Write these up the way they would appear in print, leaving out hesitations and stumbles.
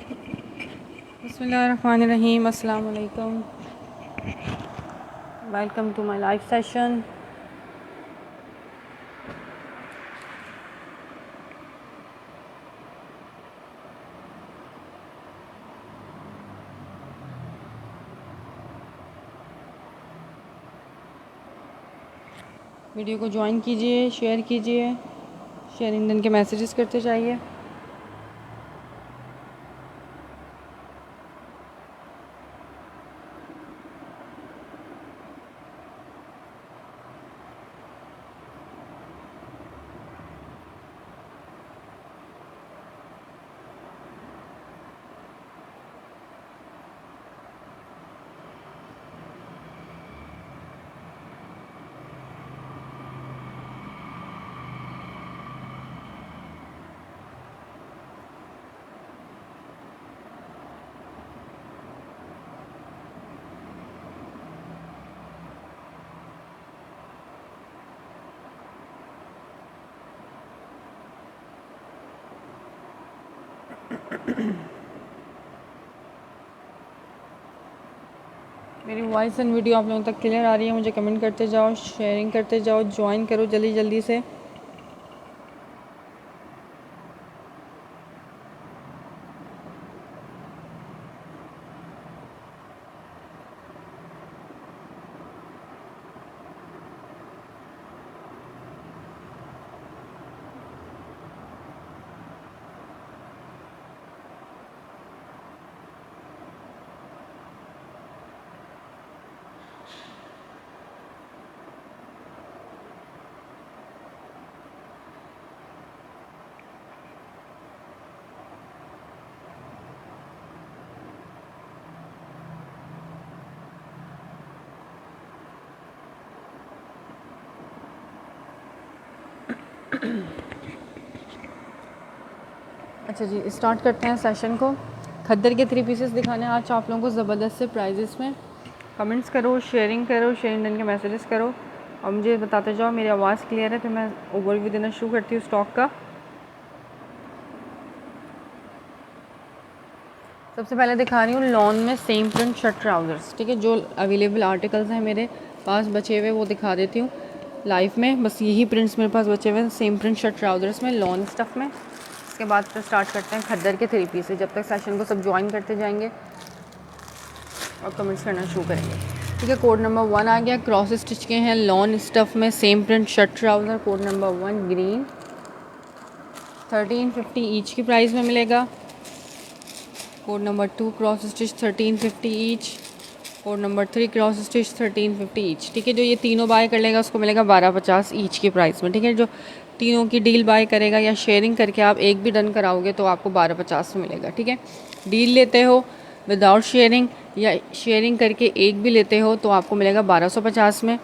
बिस्मिल्लाहिर्रहमानिर्रहीम, अस्सलाम वालेकुम, welcome to my live session. Video को ज्वाइन कीजिए, शेयर कीजिए, शेयरिंग डन के मैसेजेस करते जाइए। मेरी वॉइस एंड वीडियो आप लोगों तक क्लियर आ रही है? मुझे कमेंट करते जाओ, शेयरिंग करते जाओ, ज्वाइन करो जल्दी जल्दी से। अच्छा जी, स्टार्ट करते हैं सेशन को। खद्दर के 3 पीसेस दिखाने आज आप लोगों को ज़बरदस्त से प्राइजेस में। कमेंट्स करो, शेयरिंग डन के मैसेजेस करो और मुझे बताते जाओ मेरी आवाज़ क्लियर है। फिर मैं ओवरव्यू देना शुरू करती हूँ स्टॉक का। सबसे पहले दिखा रही हूँ लॉन में सेम प्रिंट शर्ट ट्राउज़र्स। ठीक है, जो अवेलेबल आर्टिकल्स हैं मेरे पास बचे हुए वो दिखा देती हूँ लाइव में। बस यही प्रिंट्स मेरे पास बचे हुए हैं सेम प्रिंट शर्ट ट्राउज़र्स में, लॉन स्टफ़ में। इसके बाद फिर स्टार्ट करते हैं खद्दर के 3 पीसेस। जब तक सेशन को सब ज्वाइन करते जाएंगे और कमेंट्स करना शुरू करेंगे। ठीक है, कोड नंबर 1 आ गया, क्रॉस स्टिच के हैं लॉन स्टफ़ में same print shirt trouser. Code number 1 green, 1350 each की प्राइस में मिलेगा। Code number 2 cross stitch 1350 each. Code number 3 cross stitch 1350 each. ठीक है, जो ये तीनों बाय कर लेगा उसको मिलेगा 1250 ईच की प्राइस में। ठीक है, जो तीनों की डील बाय करेगा या शेयरिंग करके आप एक भी डन कराओगे तो आपको 1250 में मिलेगा। ठीक है, डील लेते हो विदाउट शेयरिंग या शेयरिंग करके एक भी लेते हो तो आपको मिलेगा 1250 में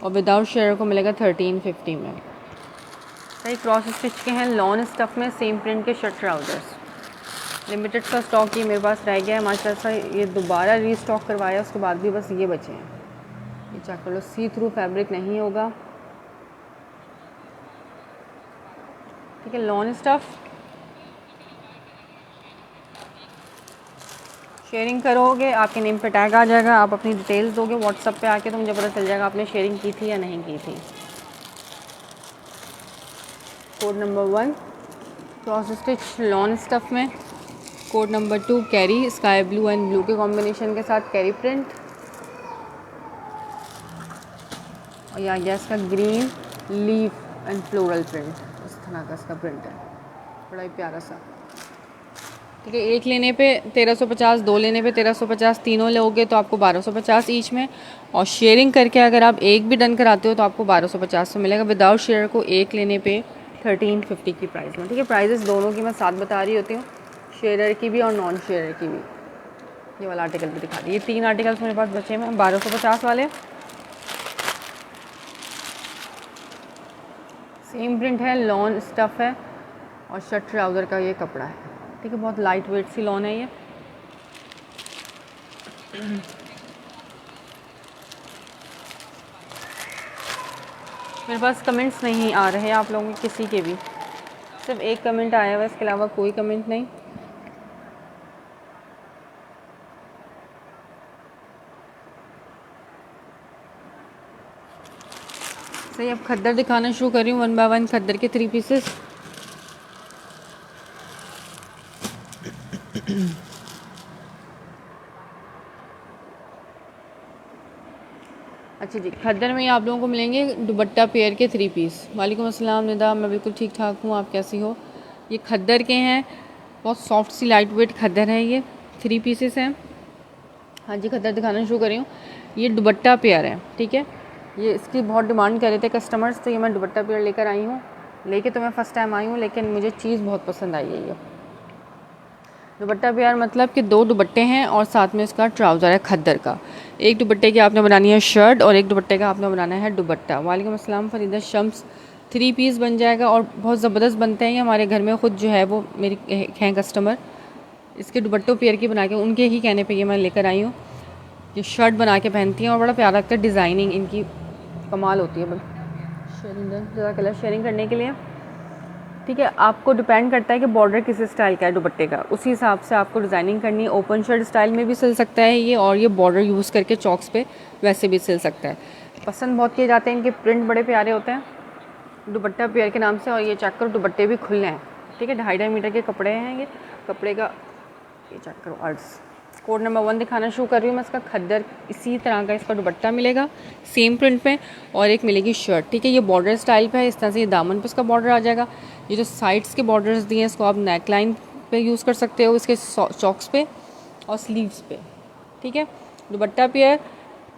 और विदाउट शेयर को मिलेगा 1350 में। सही, क्रॉस स्टिच के हैं लॉन स्टफ़ में सेम प्रिंट के शर्ट ट्राउज़र्स। लिमिटेड सा स्टॉक ये मेरे पास रह गया है माशाल्लाह से। ये दोबारा रीस्टॉक करवाया, उसके बाद भी बस ये बचे हैं। ये चेक कर लो, सी थ्रू फैब्रिक नहीं होगा। ठीक है, लॉन स्टफ़ शेयरिंग करोगे आपके नेम पे टैग आ जाएगा, आप अपनी डिटेल्स दोगे व्हाट्सएप पे आके तो मुझे पता चल जाएगा आपने शेयरिंग की थी या नहीं की थी। Code number 1 cross stitch lawn stuff में। कोड नंबर 2 कैरी, स्काई ब्लू एंड ब्लू के कॉम्बिनेशन के साथ कैरी प्रिंट। और यह आ गया इसका green leaf and floral print. इस तरह का इसका प्रिंट है, बड़ा ही प्यारा सा। ठीक है, एक लेने पे 1350, दो लेने पे 1350, तीनों लोगे तो आपको 1250 ईच में। और शेयरिंग करके अगर आप एक भी डन कराते हो तो आपको 1250 में मिलेगा। विदाउट शेयर को एक लेने पे 1350 की प्राइस में। ठीक है, प्राइजेस दोनों की मैं साथ बता रही होती हूँ, शेयरर की भी और नॉन शेयरर की भी। ये वाला आर्टिकल भी दिखा दी। ये 3 आर्टिकल्स मेरे पास बचे हैं 1250 वाले। सेम प्रिंट है, लॉन स्टफ़ है और शर्ट ट्राउज़र का ये कपड़ा है। ठीक है, बहुत लाइट वेट सी लॉन है ये। मेरे पास कमेंट्स नहीं आ रहे आप लोगों के किसी के भी, सिर्फ एक कमेंट आया हुआ है, इसके अलावा कोई कमेंट नहीं। सही, अब खद्दर दिखाना शुरू कर रही हूँ 1 बाय 1 खद्दर के 3 पीसेस। अच्छा जी, खद्दर में आप लोगों को मिलेंगे दुपट्टा पेयर के 3 पीस। वालेकुम अस्सलाम निदा, मैं बिल्कुल ठीक ठाक हूँ, आप कैसी हो? ये खद्दर के हैं, बहुत सॉफ्ट सी लाइट वेट खद्दर है, ये 3 पीसेस हैं। हाँ जी, खद्दर दिखाना शुरू कर रही हूँ। ये दुपट्टा पेयर है, ठीक है। ये इसकी बहुत डिमांड कर रहे थे कस्टमर्स, तो ये मैं दुपट्टा पेयर लेकर आई हूँ। लेके तो मैं फ़र्स्ट टाइम आई हूँ, लेकिन मुझे चीज़ बहुत पसंद आई है। ये दुपट्टा पेयर मतलब कि 2 दुपट्टे हैं और साथ में इसका ट्राउज़र है खद्दर का। एक दुपट्टे की आपने बनानी है शर्ट और एक दुपट्टे का आपने बनाना है दुपट्टा। वालेकुम अस्सलाम फरीदा शम्स, 3 पीस बन जाएगा और बहुत ज़बरदस्त बनते हैं। ये हमारे घर में ख़ुद जो है वो मेरी हैं कस्टमर, इसके दुपट्टों पेयर की बना के उनके ही कहने पे ये मैं लेकर आई हूँ। ये शर्ट बना के पहनती हैं और बड़ा प्यारा लगता है, डिज़ाइनिंग इनकी कमाल होती है। शेयरिंग करने के लिए, ठीक है। आपको डिपेंड करता है कि बॉर्डर किस स्टाइल का है दुपट्टे का, उसी हिसाब से आपको डिज़ाइनिंग करनी है। ओपन शर्ट स्टाइल में भी सिल सकता है ये, और ये बॉर्डर यूज़ करके चॉक्स पे वैसे भी सिल सकता है। पसंद बहुत किए जाते हैं, इनके प्रिंट बड़े प्यारे होते हैं दुपट्टा पेयर के नाम से। और ये चेक करो, दुपट्टे भी खुले हैं, ठीक है। 2.5 मीटर के कपड़े हैं ये कपड़े का। ये चेक करो अर्ज। कोड नंबर 1 दिखाना शुरू कर रही हूँ मैं। इसका खद्दर इसी तरह का इसका दुपट्टा मिलेगा सेम प्रिंट में, और एक मिलेगी शर्ट, ठीक है। ये बॉर्डर स्टाइल पे है, इस तरह से ये दामन पे इसका बॉर्डर आ जाएगा। ये जो साइड्स के बॉर्डर्स दिए हैं इसको आप नेक लाइन पे यूज़ कर सकते हो, इसके चॉक्स पे और स्लीव्स पे, ठीक है। दुपट्टा पेयर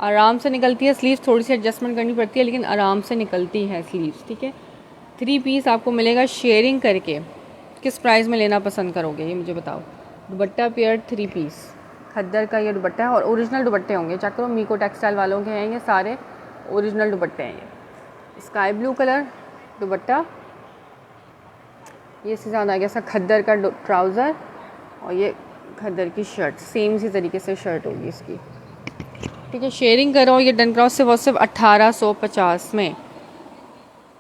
आराम से निकलती है, स्लीव्स थोड़ी सी एडजस्टमेंट करनी पड़ती है, लेकिन आराम से निकलती है स्लीव्स, ठीक है। 3 पीस आपको मिलेगा शेयरिंग करके। किस प्राइस में लेना पसंद करोगे ये मुझे बताओ। दुपट्टा पेयर 3 पीस खद्दर का ये दुपट्टा है, और ओरिजिनल दुपट्टे होंगे। चेक करो, मीको टेक्सटाइल वालों के हैं ये सारे, ओरिजिनल दुपट्टे हैं ये। स्काई ब्लू कलर दुपट्टा, ये इसके साथ आ गया सा खद्दर का ट्राउज़र, और ये खद्दर की शर्ट, सेम इसी तरीके से शर्ट होगी इसकी, ठीक है। शेयरिंग करो। ये डन क्रॉस से वो सिर्फ 1850 में,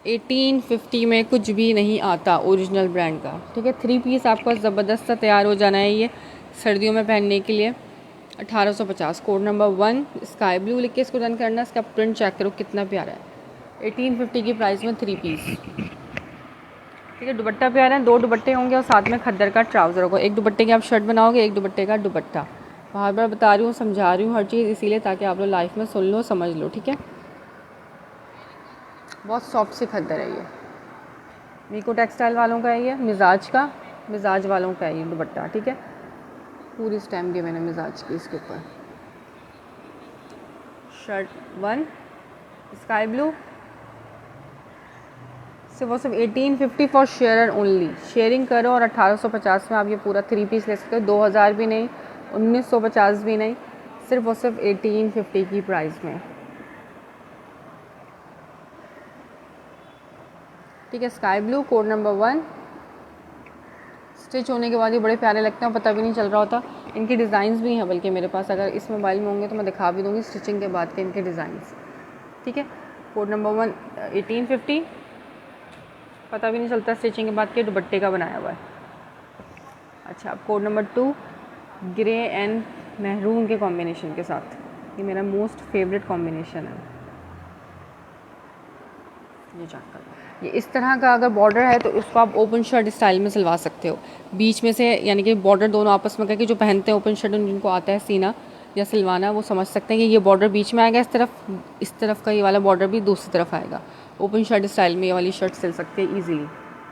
1850 में कुछ भी नहीं आता ओरिजिनल ब्रांड का, ठीक है। 3 पीस आपका ज़बरदस्त सा तैयार हो जाना है ये सर्दियों में पहनने के लिए। 1850 कोड नंबर 1 स्काई ब्लू लिख के इसको डन करना। इसका प्रिंट चेक करो कितना प्यारा है। 1850 की प्राइस में 3 पीस, ठीक है। दुपट्टा प्यारा है, 2 दुपट्टे होंगे और साथ में खद्दर का ट्राउज़र होगा। एक दुपट्टे की आप शर्ट बनाओगे, एक दुपट्टे का दुपट्टा। बार बार बता रही हूँ, समझा रही हूँ हर चीज़ इसीलिए ताकि आप लोग लाइफ में सुन लो, समझ लो, ठीक है। बहुत सॉफ्ट सी खद्दर है ये, मीको टेक्सटाइल वालों का है ये, मिजाज वालों का है ये दुपट्टा, ठीक है। पूरी स्टैम्प दी मैंने मिजाज की इसके ऊपर। शर्ट 1 स्काई ब्लू से वो सिर्फ 1850 फॉर शेयर ओनली। शेयरिंग करो और 1850 में आप ये पूरा 3 पीस ले सकते हो। 2000 भी नहीं, 1950 भी नहीं, सिर्फ वो सिर्फ 1850 की प्राइस में, ठीक है। Sky blue code number 1। Stitch होने के बाद ये बड़े प्यारे लगते हैं, पता भी नहीं चल रहा होता। इनके डिज़ाइंस भी हैं बल्कि मेरे पास, अगर इस मोबाइल में होंगे तो मैं दिखा भी दूँगी स्टिचिंग के बाद के इनके डिज़ाइंस, ठीक है। कोड नंबर 1 1850, पता भी नहीं चलता स्टिचिंग के बाद के दुपट्टे का बनाया हुआ है। अच्छा, अब code number 2 grey and maroon के कॉम्बिनेशन के साथ, ये मेरा मोस्ट फेवरेट कॉम्बिनेशन है। ये चेक करो, ये इस तरह का अगर बॉर्डर है तो इसको आप ओपन शर्ट स्टाइल में सिलवा सकते हो बीच में से, यानी कि बॉर्डर दोनों आपस में करके, जो पहनते हैं ओपन शर्ट जिनको आता है सीना या सिलवाना वो समझ सकते हैं कि ये बॉर्डर बीच में आएगा, इस तरफ का ये वाला बॉर्डर भी दूसरी तरफ आएगा। ओपन शर्ट स्टाइल में ये वाली शर्ट सिल सकते हैं ईजीली,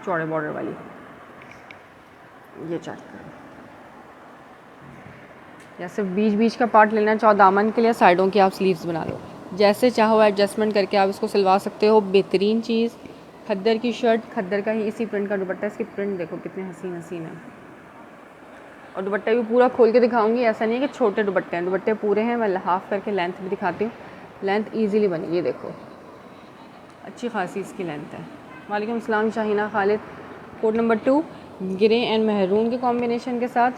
चौड़े बॉर्डर वाली। ये चेक करो, या सिर्फ बीच का पार्ट लेना चाहो दामन के लिए, साइडों की आप स्लीव्स बना लो, जैसे चाहो एडजस्टमेंट करके आप इसको सिलवा सकते हो। बेहतरीन चीज़, खद्दर की शर्ट, खद्दर का ही इसी प्रिंट का दुपट्टा। इसकी प्रिंट देखो कितने हसीन है, और दुपट्टा भी पूरा खोल के दिखाऊंगी। ऐसा नहीं है कि छोटे दुपट्टे हैं, दुपट्टे पूरे हैं। मैं हाफ करके लेंथ भी दिखाती हूँ, लेंथ ईजीली बनी, ये देखो अच्छी खासी इसकी लेंथ है। वालेकुम अस्सलाम Shaheena Khalid. Code number 2 grey and maroon के कॉम्बिनेशन के साथ,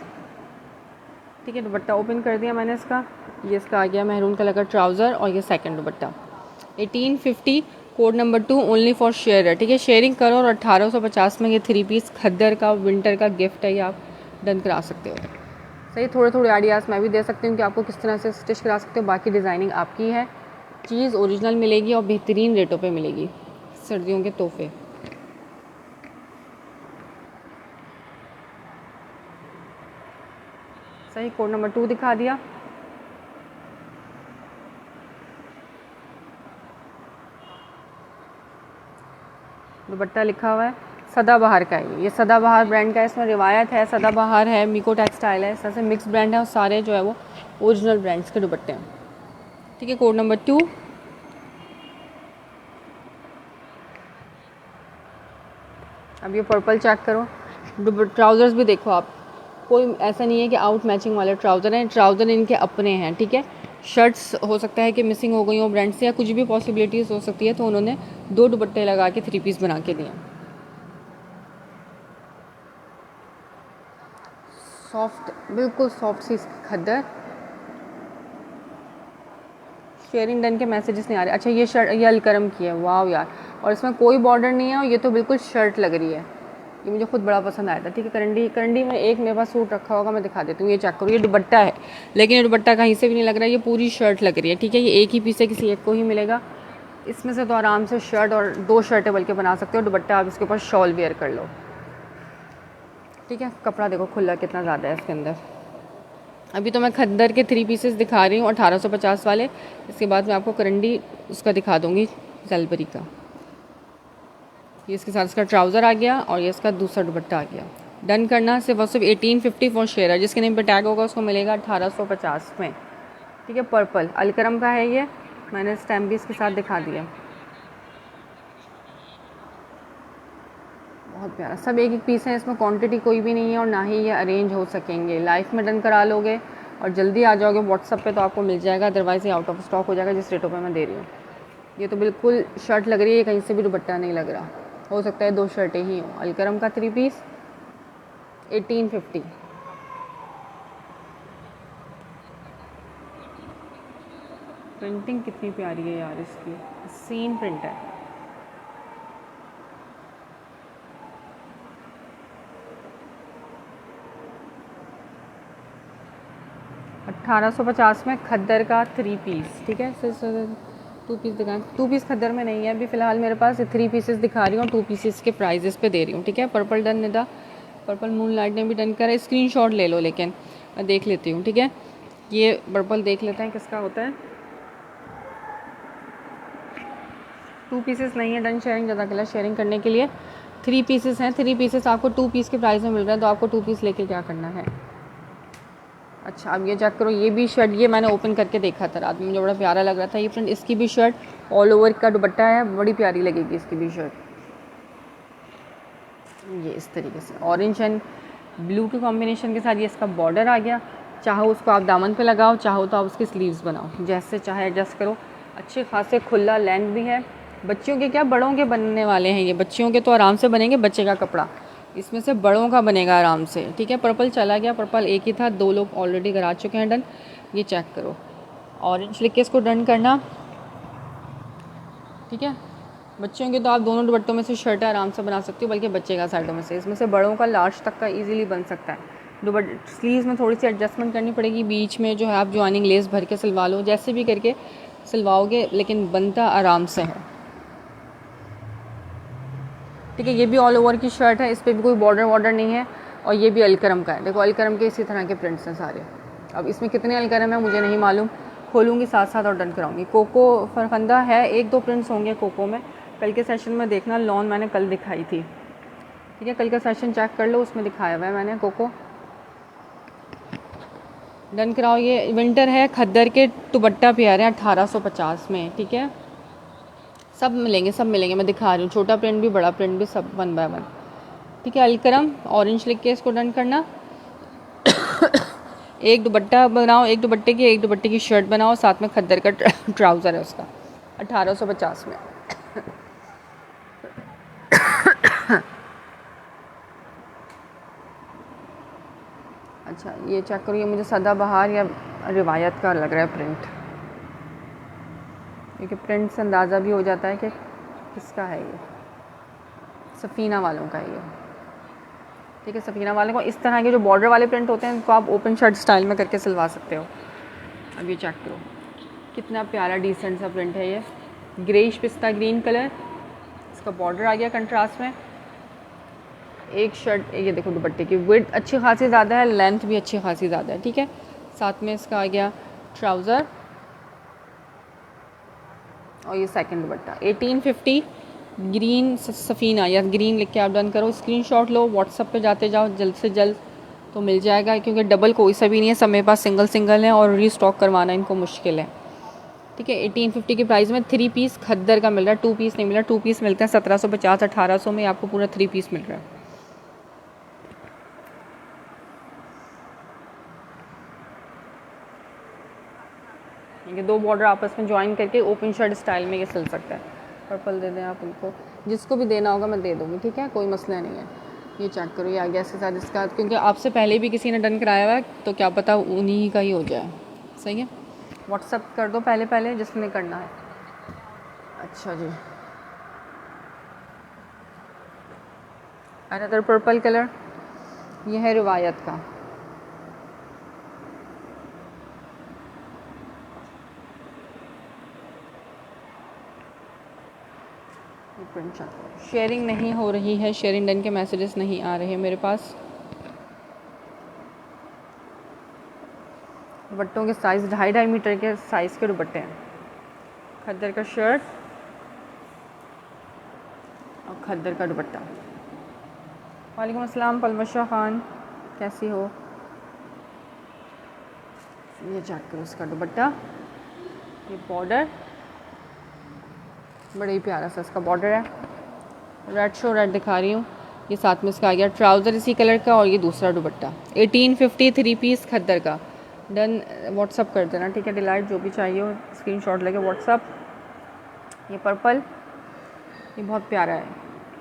ठीक है। दुपट्टा ओपन कर दिया मैंने इसका, ये इसका आ गया महरून कलर का ट्राउज़र, और ये second dupatta. 1850 code number 2 only for share, ठीक है। शेयरिंग करो और 1850 में ये 3 पीस खद्दर का विंटर का गिफ्ट है, ये आप डन करा सकते हो। सही, थोड़े आइडियाज़ मैं भी दे सकती हूँ कि आपको किस तरह से स्टिच करा सकते हो, बाकी डिज़ाइनिंग आपकी है। चीज़ ओरिजिनल मिलेगी और बेहतरीन रेटों पे मिलेगी, सर्दियों के तोहफे। सही, कोड नंबर 2 दिखा दिया। दुपट्टा लिखा हुआ है, सदाबहार का है ये सदाबहार ब्रांड का है, इसमें रिवायत है, सदाबहार है, मिको टेक्सटाइल है, इस तरह से मिक्स ब्रांड है और सारे जो है वो ओरिजिनल ब्रांड्स के दुपट्टे हैं। ठीक है, कोड नंबर 2। अब ये पर्पल चेक करो, ट्राउज़र्स भी देखो आप, कोई ऐसा नहीं है कि आउट मैचिंग वाले ट्राउज़र हैं, ट्राउज़र इनके अपने हैं। ठीक है, शर्ट्स हो सकता है कि मिसिंग हो गई हो ब्रांड से या कुछ भी पॉसिबिलिटीज़ हो सकती है, तो उन्होंने 2 दुपट्टे लगा के 3 पीस बना के दिए। सॉफ्ट, बिल्कुल सॉफ्ट सी खद्दर। शेयरिंग डन के मैसेजेस नहीं आ रहे। अच्छा, ये शर्ट ये अलकरम की है, वाह यार, और इसमें कोई बॉर्डर नहीं है और ये तो बिल्कुल शर्ट लग रही है, ये मुझे खुद बड़ा पसंद आया था। ठीक है, करंडी में एक मेरे पास सूट रखा होगा, मैं दिखा देती हूँ। ये चेक करो, ये दुपट्टा है, लेकिन ये दुपट्टा कहीं से भी नहीं लग रहा है, ये पूरी शर्ट लग रही है। ठीक है, ये एक ही पीस है, किसी एक को ही मिलेगा। इसमें से तो आराम से शर्ट और 2 शर्टें बल्कि बना सकते हो। दुपट्टा आप इसके ऊपर शॉल वेयर कर लो। ठीक है, कपड़ा देखो खुला कितना ज़्यादा है इसके अंदर। अभी तो मैं खद्दर के 3 पीसेस दिखा रही हूँ 1850 वाले, इसके बाद मैं आपको करंडी उसका दिखा दूँगी जलपरी का। ये इसके साथ इसका ट्राउज़र आ गया और ये इसका दूसरा दुपट्टा आ गया। डन करना, सिर्फ और सिर्फ 1850 फॉर शेयर है, जिसके नेम पे टैग होगा उसको मिलेगा 1850 में। ठीक है, पर्पल अलकरम का है ये, मैंने स्टैम्प भी इसके साथ दिखा दिया। बहुत प्यारा, सब एक एक पीस है, इसमें क्वांटिटी कोई भी नहीं है और ना ही ये अरेंज हो सकेंगे। लाइफ में डन करा लोगे और जल्दी आ जाओगे व्हाट्सअप पे तो आपको मिल जाएगा, अदरवाइज़ ये आउट ऑफ स्टॉक हो जाएगा जिस रेटों पे मैं दे रही हूँ। ये तो बिल्कुल शर्ट लग रही है, कहीं से भी दुपट्टा नहीं लग रहा। हो सकता है 2 शर्टें ही हों। अलकरम का 3 पीस 1850। प्रिंटिंग कितनी प्यारी है यार इसकी, सीन प्रिंट है। $1850 में खद्दर का 3 पीस। ठीक है, 2 पीस दिखाएं, 2 पीस खद्दर में नहीं है अभी फ़िलहाल मेरे पास, 3 पीसेस दिखा रही हूँ, 2 पीसेस के प्राइजेस पे दे रही हूँ। ठीक है, purple done Nida, purple moon light ने भी डन करा है। स्क्रीनशॉट ले लो, लेकिन मैं देख लेती हूँ। ठीक है, ये पर्पल देख लेते हैं किसका होता है। 2 पीसेस नहीं है डन शेयरिंग, ज़्यादा कलर शेयरिंग करने के लिए 3 पीसेस हैं। 3 पीसेस आपको 2 पीस के प्राइस में मिल रहा है, तो आपको 2 पीस लेके क्या करना है। अच्छा, अब ये चेक करो, ये भी शर्ट, ये मैंने ओपन करके देखा था रात में, मुझे बड़ा प्यारा लग रहा था ये फ्रेंड। इसकी भी शर्ट ऑल ओवर का दुपट्टा है, बड़ी प्यारी लगेगी इसकी भी शर्ट। ये इस तरीके से ऑरेंज एंड ब्लू के कॉम्बिनेशन के साथ ये इसका बॉर्डर आ गया। चाहो उसको आप दामन पे लगाओ, चाहो तो आप उसकी स्लीव्स बनाओ, जैसे चाहे एडजस्ट करो। अच्छे खासे खुला लेंथ भी है, बच्चियों के क्या बड़ों के बनने वाले हैं ये, बच्चियों के तो आराम से बनेंगे, बच्चे का कपड़ा, इसमें से बड़ों का बनेगा आराम से। ठीक है, पर्पल चला गया, पर्पल एक ही था, 2 लोग ऑलरेडी करा चुके हैं डन। ये चेक करो, ऑरेंज लिख के इसको डन करना। ठीक है, बच्चों के तो आप दोनों दुपट्टों में से शर्ट आराम से बना सकते हो, बल्कि बच्चे का साइडों में से, इसमें से बड़ों का लार्ज तक का इजीली बन सकता है। स्लीव्स में थोड़ी सी एडजस्टमेंट करनी पड़ेगी, बीच में जो है आप ज्वाइनिंग लेस भर के सिलवा लो, जैसे भी करके सिलवाओगे, लेकिन बनता आराम से है। ठीक है, ये भी ऑल ओवर की शर्ट है, इस पर भी कोई बॉर्डर नहीं है और ये भी अलकरम का है। देखो अलकरम के इसी तरह के प्रिंट्स हैं सारे। अब इसमें कितने अलकरम है मुझे नहीं मालूम, खोलूँगी साथ साथ और डन कराऊंगी। कोको फरखंदा है, 1-2 प्रिंट्स होंगे कोको में, कल के सेशन में देखना, लॉन मैंने कल दिखाई थी। ठीक है, कल का सेशन चेक कर लो, उसमें दिखाया हुआ है मैंने कोको। डन कराओ। ये विंटर है, खद्दर के दुपट्टा प्यारे हैं 1850 में। ठीक है, सब मिलेंगे, सब मिलेंगे, मैं दिखा रही हूँ, छोटा प्रिंट भी बड़ा प्रिंट भी, सब 1 बाय 1। ठीक है, अलकरम ऑरेंज लिख के इसको डन करना। एक दुपट्टा बनाओ, एक दुपट्टे की शर्ट बनाओ, साथ में खद्दर का ट्राउज़र है उसका, 1850 में। अच्छा, ये चेक करो, ये मुझे सदाबहार या रिवायत का लग रहा है प्रिंट, क्योंकि प्रिंट से अंदाज़ा भी हो जाता है कि किसका है ये, सफ़ीना वालों का है ये। ठीक है, सफ़ीना वाले को इस तरह के जो बॉर्डर वाले प्रिंट होते हैं, इनको आप ओपन शर्ट स्टाइल में करके सिलवा सकते हो। अब ये चेक करो, कितना प्यारा डिसेंट सा प्रिंट है ये, ग्रेइश पिस्ता ग्रीन कलर। इसका बॉर्डर आ गया कंट्रास्ट में। एक शर्ट, ये देखो दुपट्टे की विड्थ अच्छी खासी ज़्यादा है, लेंथ भी अच्छी खासी ज़्यादा है, ठीक है। साथ में इसका आ गया ट्राउज़र और ये सेकंड दुपट्टा। 1850 ग्रीन सफ़ीना या ग्रीन लिख के आप डन करो, स्क्रीनशॉट लो, व्हाट्सअप पे जाते जाओ जल्द से जल्द तो मिल जाएगा, क्योंकि डबल कोई सा भी नहीं है, सब मेरे पास सिंगल सिंगल है और रीस्टॉक करवाना इनको मुश्किल है, ठीक है। 1850 के प्राइस में 3 पीस खद्दर का मिल रहा है, 2 पीस नहीं मिल रहा। 2 पीस मिलते हैं 1750 1800 में, आपको पूरा 3 पीस मिल रहा है। ये 2 बॉर्डर आपस में ज्वाइन करके ओपन शर्ट स्टाइल में ये सिल सकता है। पर्पल दे दें आप उनको, जिसको भी देना होगा मैं दे दूँगी, ठीक है, कोई मसला नहीं है। ये चेक करो, ये आ गया इसके साथ इसका, क्योंकि आपसे पहले भी किसी ने डन कराया हुआ है तो क्या पता उन्हीं का ही हो जाए, सही है। व्हाट्सअप कर दो पहले पहले जिसने करना है। अच्छा जी, अनदर पर्पल कलर, ये है रिवायत का। शेयरिंग नहीं हो रही है, शेयरिंग डन के मैसेजेस नहीं आ रहे हैं मेरे पास। दुपट्टों के साइज़ 2.5 मीटर के साइज़ के दुपट्टे हैं। खद्दर का शर्ट और खद्दर का दुपट्टा। वालेकुम अस्सलाम पलमशा ख़ान, कैसी हो? ये चेक करो इसका दुपट्टा, ये बॉर्डर बड़ा ही प्यारा सा इसका बॉर्डर है। रेड शो रेड दिखा रही हूँ। ये साथ में इसका आ गया ट्राउज़र इसी कलर का और ये दूसरा दुपट्टा। 1850 3 पीस खद्दर का। डन व्हाट्सअप कर देना, ठीक है। डिलाइट जो भी चाहिए हो स्क्रीनशॉट लेके व्हाट्सअप। ये पर्पल, ये बहुत प्यारा है,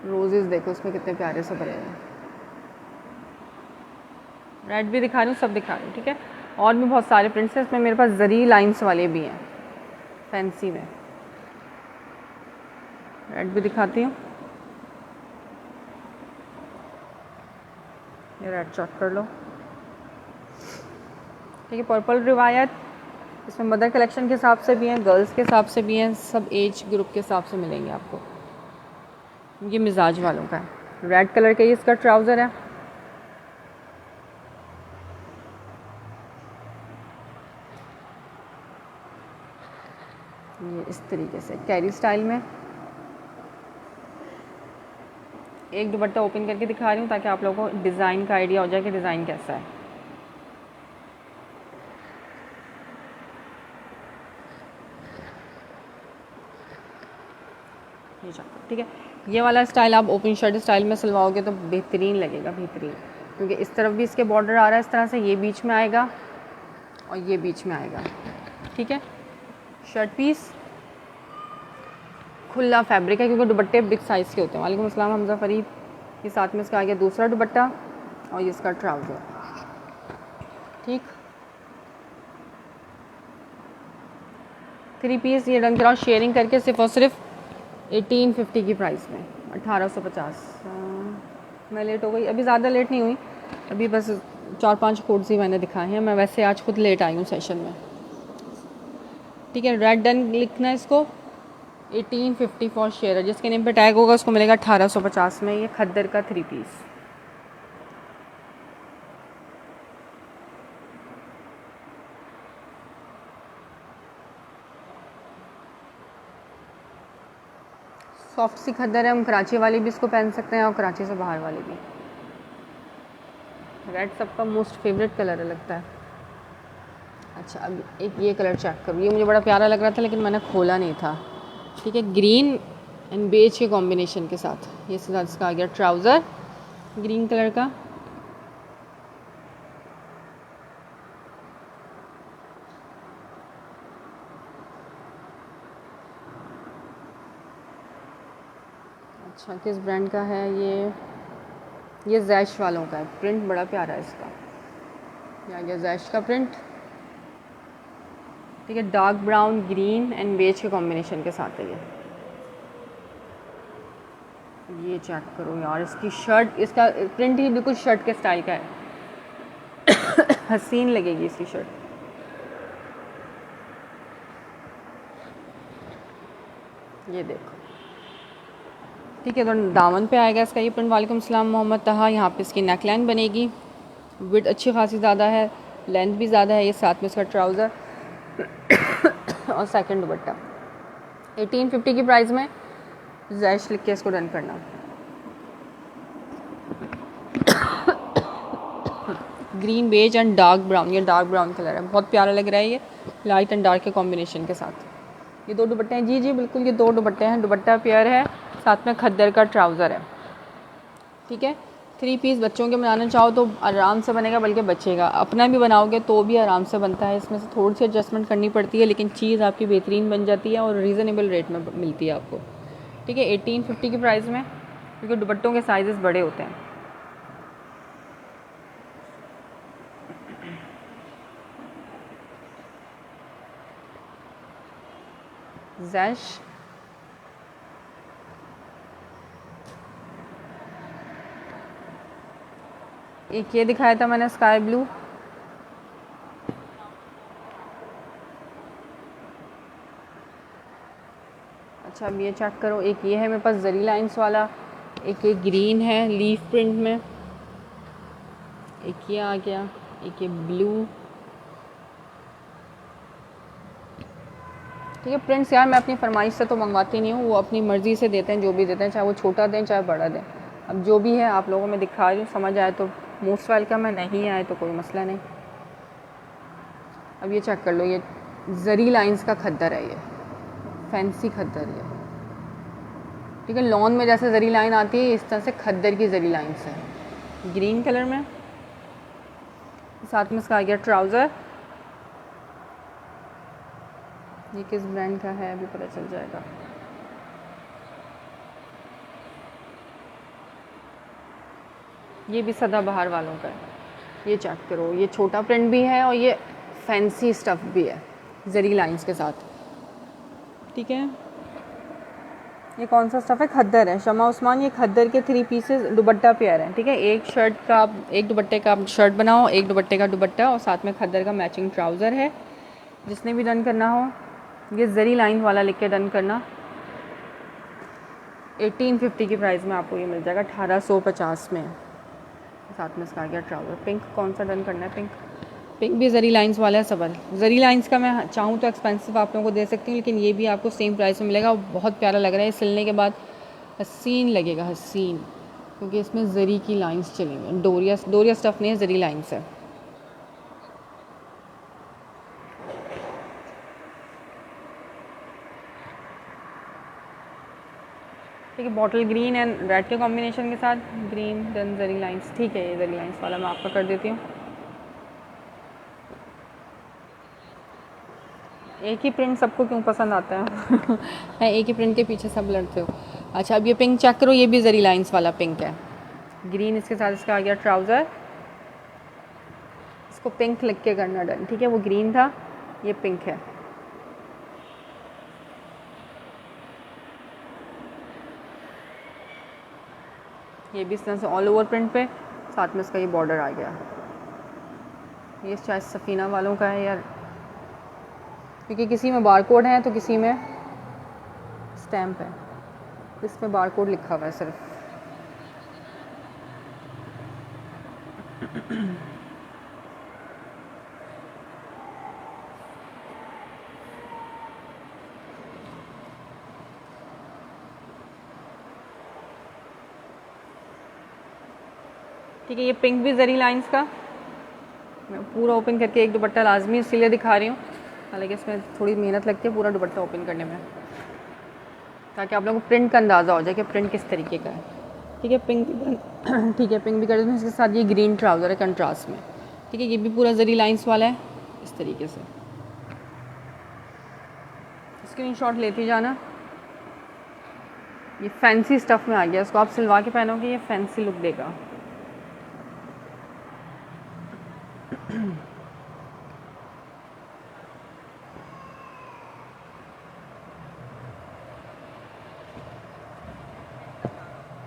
रोजेस देखो उसमें कितने प्यारे से बने हैं। रेड भी दिखा रही हूँ, सब दिखा रही हूँ, ठीक है। और भी बहुत सारे प्रिंट्स हैं इसमें मेरे पास, जरी लाइंस वाले भी हैं फैंसी में। रेड भी दिखाती हूँ, ये रेड चेक कर लो, ठीक है। पर्पल रिवायत, इसमें मदर कलेक्शन के हिसाब से भी हैं, गर्ल्स के हिसाब से भी हैं, सब एज ग्रुप के हिसाब से मिलेंगे आपको। ये मिजाज वालों का है। रेड कलर का ये इसका ट्राउज़र है। ये इस तरीके से कैरी स्टाइल में। एक दुपट्टा ओपन करके दिखा रही हूँ ताकि आप लोगों को डिज़ाइन का आइडिया हो जाए कि डिज़ाइन कैसा है। ये ठीक है। ये वाला स्टाइल आप ओपन शर्ट स्टाइल में सिलवाओगे तो बेहतरीन लगेगा, बेहतरीन, क्योंकि इस तरफ भी इसके बॉर्डर आ रहा है इस तरह से, ये बीच में आएगा और ये बीच में आएगा, ठीक है। शर्ट पीस खुला फैब्रिक है क्योंकि दुपट्टे बिग साइज़ के होते हैं। वालेकुम अस्सलाम हमज़ा फरीद। ये साथ में इसका आ गया दूसरा दुपट्टा और ये इसका ट्राउज़र, ठीक। 3 पीस ये रंग कराओ शेयरिंग करके सिर्फ और सिर्फ 1850 की प्राइस में, 1850। मैं लेट हो गई, अभी ज़्यादा लेट नहीं हुई, अभी बस 4-5 कोड्स ही मैंने दिखाए हैं। मैं वैसे आज खुद लेट आई हूँ सेशन में, ठीक है। रेड डन लिखना है इसको, 1850 फॉर शेयर। जिसके नेम पे टैग होगा उसको मिलेगा 1850 में। ये खद्दर का 3 पीस। सॉफ्ट सी खद्दर है, हम कराची वाली भी इसको पहन सकते हैं और कराची से बाहर वाले भी। रेड सबका मोस्ट फेवरेट कलर है लगता है। अच्छा, अब एक ये कलर चेक करो, ये मुझे बड़ा प्यारा लग रहा था लेकिन मैंने खोला नहीं था, ठीक है। ग्रीन एंड बेज के कॉम्बिनेशन के साथ ये साथ इसका आ गया ट्राउज़र ग्रीन कलर का। अच्छा, किस ब्रांड का है ये जैश वालों का है। प्रिंट बड़ा प्यारा है इसका, ये आ गया जैश का प्रिंट, ठीक है। Dark brown green and beige के कॉम्बिनेशन के साथ है ये चेक करो यार, इसकी शर्ट, इसका प्रिंट ही बिल्कुल शर्ट के स्टाइल का है। हसीन लगेगी इसकी शर्ट। ये देखो, ठीक है। तो दामन पे आएगा इसका ये प्रिंट। वालेकुम सलाम मोहम्मद तहा। यहाँ पे इसकी नेक लाइन बनेगी, विड्थ अच्छी खासी ज़्यादा है, लेंथ भी ज़्यादा है। ये साथ में इसका ट्राउज़र और सेकंड दुपट्टा। 1850 की प्राइस में जैश लिख के इसको डन करना। Green beige and dark brown, ये डार्क ब्राउन कलर है, बहुत प्यारा लग रहा है ये लाइट एंड डार्क के कॉम्बिनेशन के साथ। ये 2 दुपट्टे हैं, जी जी बिल्कुल, ये 2 दुपट्टे हैं। दुपट्टा पेयर है, साथ में खद्दर का ट्राउज़र है, ठीक है। 3 पीस बच्चों के बनाना चाहो तो आराम से बनेगा, बल्कि बचेगा। अपना भी बनाओगे तो भी आराम से बनता है। इसमें से थोड़ी सी एडजस्टमेंट करनी पड़ती है, लेकिन चीज़ आपकी बेहतरीन बन जाती है और रीज़नेबल रेट में मिलती है आपको, ठीक है। 1850 की प्राइस में, क्योंकि दुपट्टों के साइज़ बड़े होते हैं। जैश एक ये दिखाया था मैंने, स्काई ब्लू। अच्छा अब ये चेक करो, एक ये है मेरे पास जरी लाइंस वाला, एक ये ग्रीन है लीफ प्रिंट में, एक ये आ गया, एक ये ब्लू, ठीक है। प्रिंट्स यार मैं अपनी फरमाइश से तो मंगवाती नहीं हूँ, वो अपनी मर्ज़ी से देते हैं, जो भी देते हैं, चाहे वो छोटा दें चाहे बड़ा दें। अब जो भी है आप लोगों में दिखा रही हूँ, समझ आए तो मोस्ट वेलकम है, नहीं आए तो कोई मसला नहीं। अब ये चेक कर लो, ये जरी लाइंस का खद्दर है, ये फैंसी खद्दर है, ठीक है। लॉन में जैसे जरी लाइन आती है, इस तरह से खद्दर की जरी लाइंस है, ग्रीन कलर में। साथ में इसका आ गया ट्राउज़र, ये किस ब्रांड का है अभी पता चल जाएगा। ये भी सदाबहार वालों का है, ये चेक करो, ये छोटा प्रिंट भी है और ये फैंसी स्टफ़ भी है जरी लाइंस के साथ, ठीक है। ये कौन सा स्टफ़ है? खद्दर है, शमा उस्मान। ये खद्दर के 3 पीसेस दुपट्टा पेयर है, ठीक है। एक शर्ट का, एक दुपट्टे का शर्ट बनाओ, एक दुपट्टे का दुपट्टा, और साथ में खद्दर का मैचिंग ट्राउज़र है। जिसने भी डन करना हो ये जरी लाइन वाला लिख के डन करना। 1850 की प्राइस में आपको ये मिल जाएगा, 1850 में। साथ में इसका आ गया ट्राउज़र। पिंक कौन सा डन करना है? पिंक, पिंक भी जरी लाइंस वाला है सबर। जरी लाइंस का मैं चाहूँ तो एक्सपेंसिव आप लोगों को दे सकती हूँ, लेकिन ये भी आपको सेम प्राइस में मिलेगा। बहुत प्यारा लग रहा है, सिलने के बाद हसीन लगेगा, हसीन, क्योंकि इसमें जरी की लाइंस चली हुई हैं। डोरिया स्टफ़ नहीं है, जरी लाइंस है। ठीक है, बॉटल ग्रीन एंड रेड के कॉम्बिनेशन के साथ, ग्रीन देन जरी लाइंस, ठीक है। ये जरी लाइंस वाला मैं आपका कर देती हूँ। एक ही प्रिंट सबको क्यों पसंद आता है एक ही प्रिंट के पीछे सब लड़ते हो। अच्छा अब ये पिंक चेक करो, ये भी जरी लाइंस वाला पिंक है, ग्रीन इसके साथ इसका आ गया ट्राउज़र। इसको पिंक लिख के करना डन, ठीक है। वो ग्रीन था, ये पिंक है। ये भी इस तरह से ऑल ओवर प्रिंट पे, साथ में इसका ये बॉर्डर आ गया। ये शायद सफ़ीना वालों का है यार, क्योंकि किसी में बारकोड है तो किसी में स्टैम्प है, इसमें बारकोड लिखा हुआ है सिर्फ। ठीक है, ये पिंक भी जरी लाइंस का, मैं पूरा ओपन करके एक दुपट्टा लाजमी इसीलिए दिखा रही हूँ, हालांकि इसमें थोड़ी मेहनत लगती है पूरा दुपट्टा ओपन करने में, ताकि आप लोगों को प्रिंट का अंदाज़ा हो जाए कि प्रिंट किस तरीके का है। ठीक है, पिंक ठीक है, पिंक भी कर देते हैं। इसके साथ ये ग्रीन ट्राउज़र है कंट्रास्ट में, ठीक है। ये भी पूरा जरी लाइंस वाला है इस तरीके से। स्क्रीनशॉट लेती जाना। ये फैंसी स्टफ़ में आ गया, इसको आप सिलवा के पहनोगे ये फैंसी लुक देगा।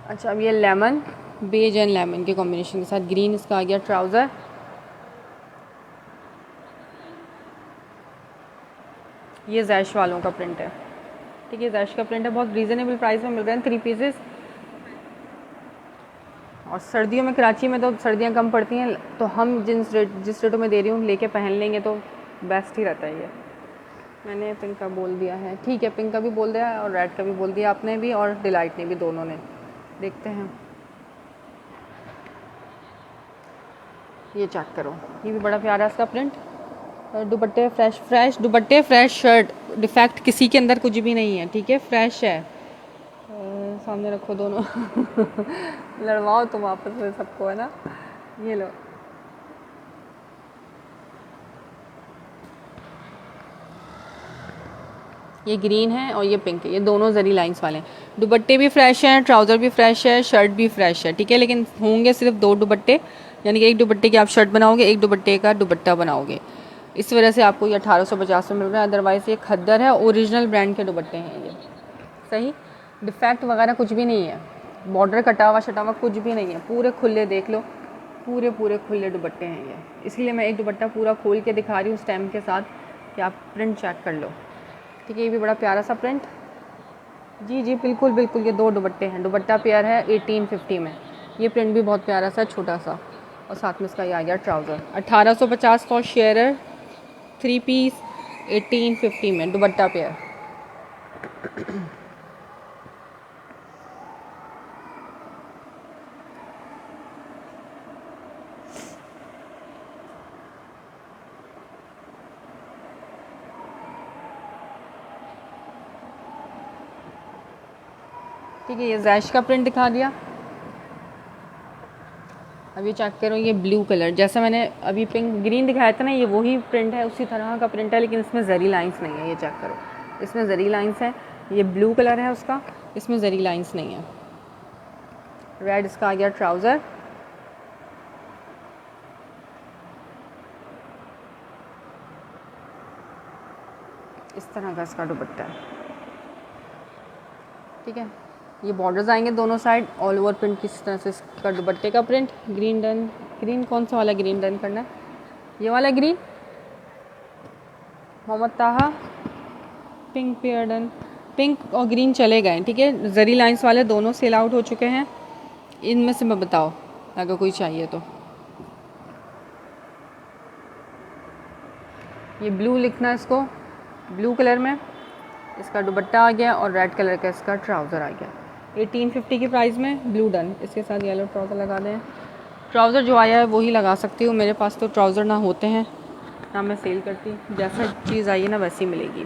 अच्छा अब ये लेमन, बेज एंड लेमन के कॉम्बिनेशन के साथ ग्रीन इसका आ गया ट्राउज़र। ये जैश वालों का प्रिंट है, ठीक है, जैश का प्रिंट है, बहुत रीज़नेबल प्राइस में मिल रहे हैं 3 पीसेस। और सर्दियों में कराची में तो सर्दियाँ कम पड़ती हैं, तो हम जिस रेटों में दे रही हूँ लेके पहन लेंगे तो बेस्ट ही रहता है ये। मैंने पिंक का बोल दिया है, ठीक है, पिंक का भी बोल दिया और रेड का भी बोल दिया आपने भी और डिलाइट ने भी, दोनों ने। देखते हैं, ये चेक करो, ये भी बड़ा प्यारा इसका प्रिंट। दुपट्टे फ्रेश दुपट्टे, फ्रेश शर्ट, डिफेक्ट किसी के अंदर कुछ भी नहीं है, ठीक है, फ्रेश है। सामने रखो दोनों लड़वाओ तुम आपस में सबको, है ना। ये लो, ये ग्रीन है और ये पिंक है, ये दोनों जरी लाइंस वाले हैं। दुपट्टे भी फ्रेश हैं, ट्राउज़र भी फ्रेश है, शर्ट भी फ्रेश है, ठीक है। लेकिन होंगे सिर्फ 2 दुपट्टे, यानी कि एक दुपट्टे की आप शर्ट बनाओगे, एक दुपट्टे का दुपट्टा बनाओगे। इस वजह से आपको ये 1850 में मिल रहा है। अदरवाइज़ ये खद्दर है, ओरिजिनल ब्रांड के दुपट्टे हैं ये, सही। डिफेक्ट वगैरह कुछ भी नहीं है, बॉर्डर कटा हुआ शटा हुआ कुछ भी नहीं है, पूरे खुले देख लो, पूरे पूरे खुले दुपट्टे हैं ये। इसलिए मैं एक दुपट्टा पूरा खोल के दिखा रही हूँ स्टैम्प के साथ कि आप प्रिंट चेक कर लो, ठीक है। ये भी बड़ा प्यारा सा प्रिंट, जी जी बिल्कुल बिल्कुल, ये 2 दुपट्टे हैं, दुपट्टा पेयर है 1850 में। ये प्रिंट भी बहुत प्यारा सा छोटा सा, और साथ में इसका ये आ गया ट्राउज़र। 1850 फॉर शेयर 3 पीस 1850 में दुपट्टा पेयर। ठीक है, ये जैश का प्रिंट दिखा दिया। अब ये चेक करो, ये ब्लू कलर, जैसा मैंने अभी पिंक ग्रीन दिखाया था ना, ये वही प्रिंट है, उसी तरह का प्रिंट है, लेकिन इसमें जरी लाइंस नहीं है। ये चेक करो, इसमें जरी लाइंस है, ये ब्लू कलर है उसका, इसमें जरी लाइंस नहीं है। रेड इसका आ गया ट्राउज़र, इस तरह का इसका दुपट्टा है, ठीक है। ये बॉर्डर्स आएंगे दोनों साइड, ऑल ओवर प्रिंट किस तरह से इसका दुपट्टे का प्रिंट। ग्रीन डन, ग्रीन कौन सा वाला ग्रीन डन करना है, ये वाला ग्रीन, मोहम्मद ताहा, पिंक पेयर डन। पिंक और ग्रीन चले गए, ठीक है, जरी लाइंस वाले दोनों सेल आउट हो चुके हैं। इनमें से मैं बताओ अगर कोई चाहिए तो। ये ब्लू लिखना है इसको, ब्लू कलर में इसका दुपट्टा आ गया और रेड कलर का इसका ट्राउज़र आ गया 1850 की प्राइस में, ब्लू डन। इसके साथ येलो ट्राउज़र लगा दें, ट्राउज़र जो आया है वही लगा सकती हूँ, मेरे पास तो ट्राउज़र ना होते हैं ना मैं सेल करती, जैसा चीज़ आई है ना वैसी मिलेगी।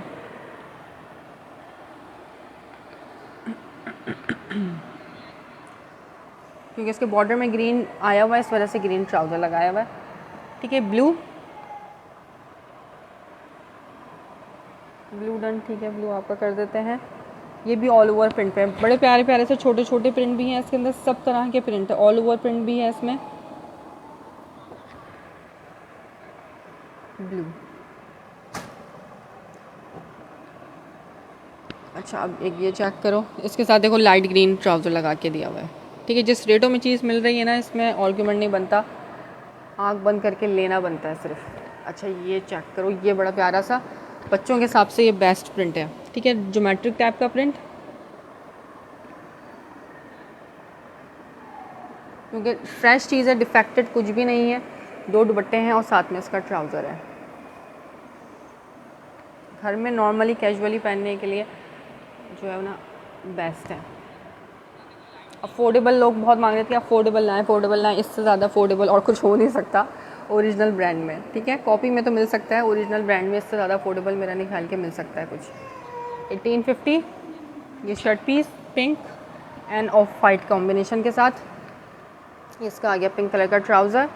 क्योंकि इसके बॉर्डर में ग्रीन आया हुआ है, इस वजह से ग्रीन ट्राउज़र लगाया हुआ है, ठीक है। ब्लू, ब्लू डन, ठीक है, ब्लू आपका कर देते हैं। ये भी ऑल ओवर प्रिंट पे, बड़े प्यारे प्यारे से छोटे छोटे प्रिंट भी हैं इसके अंदर, सब तरह के प्रिंट है, ऑल ओवर प्रिंट भी है इसमें। ब्लू, अच्छा अब एक ये चेक करो, इसके साथ देखो लाइट ग्रीन ट्राउज़र लगा के दिया हुआ है, ठीक है। जिस रेटों में चीज़ मिल रही है ना, इसमें आर्ग्यूमेंट नहीं बनता, आँख बंद करके लेना बनता है सिर्फ। अच्छा ये चेक करो, ये बड़ा प्यारा सा, बच्चों के हिसाब से ये बेस्ट प्रिंट है, ठीक है, ज्योमेट्रिक टाइप का प्रिंट, क्योंकि फ्रेश चीज़ है, डिफेक्टेड कुछ भी नहीं है। 2 दुपट्टे हैं और साथ में इसका ट्राउज़र है। घर में नॉर्मली कैजुअली पहनने के लिए जो है ना बेस्ट है। अफोर्डेबल लोग बहुत मांग रहे थे, अफोर्डेबल ना, इससे ज़्यादा अफोर्डेबल और कुछ हो नहीं सकता ओरिजिनल ब्रांड में, ठीक है। कॉपी में तो मिल सकता है, ओरिजिनल ब्रांड में इससे ज़्यादा अफोर्डेबल मेरा नहीं ख्याल के मिल सकता है कुछ। 1850, ये shirt piece pink and off white combination के साथ, इसका आ गया पिंक कलर का ट्राउज़र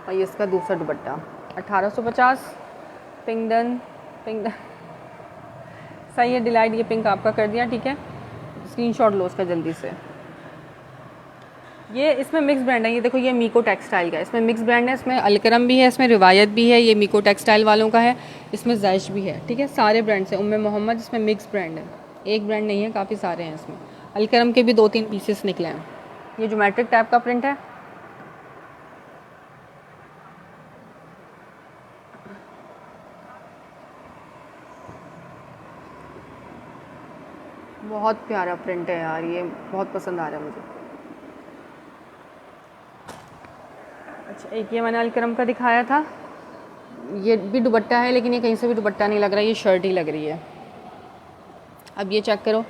और ये इसका दूसरा दुपट्टा 1850। पिंक डन, सही है, डिलाइट ये पिंक आपका कर दिया, ठीक है। स्क्रीनशॉट लो उसका जल्दी से। ये इसमें मिक्स ब्रांड है, ये देखो, ये मीको टेक्सटाइल का है, इसमें मिक्स ब्रांड है, इसमें अलकरम भी है, इसमें रिवायत भी है, ये मीको टेक्सटाइल वालों का है, इसमें जैश भी है, ठीक है। सारे ब्रांड से उम्मे मोहम्मद, इसमें मिक्स ब्रांड है, एक ब्रांड नहीं है, काफ़ी सारे हैं इसमें। अलकरम के भी 2-3 पीसेस निकले हैं। ये ज्योमेट्रिक टाइप का प्रिंट है, बहुत प्यारा प्रिंट है यार, ये बहुत पसंद आ रहा है मुझे। अच्छा, एक ये मैंने अलकरम का दिखाया था, ये भी दुपट्टा है लेकिन ये कहीं से भी दुपट्टा नहीं लग रहा है, ये शर्ट ही लग रही है। अब ये चेक करो,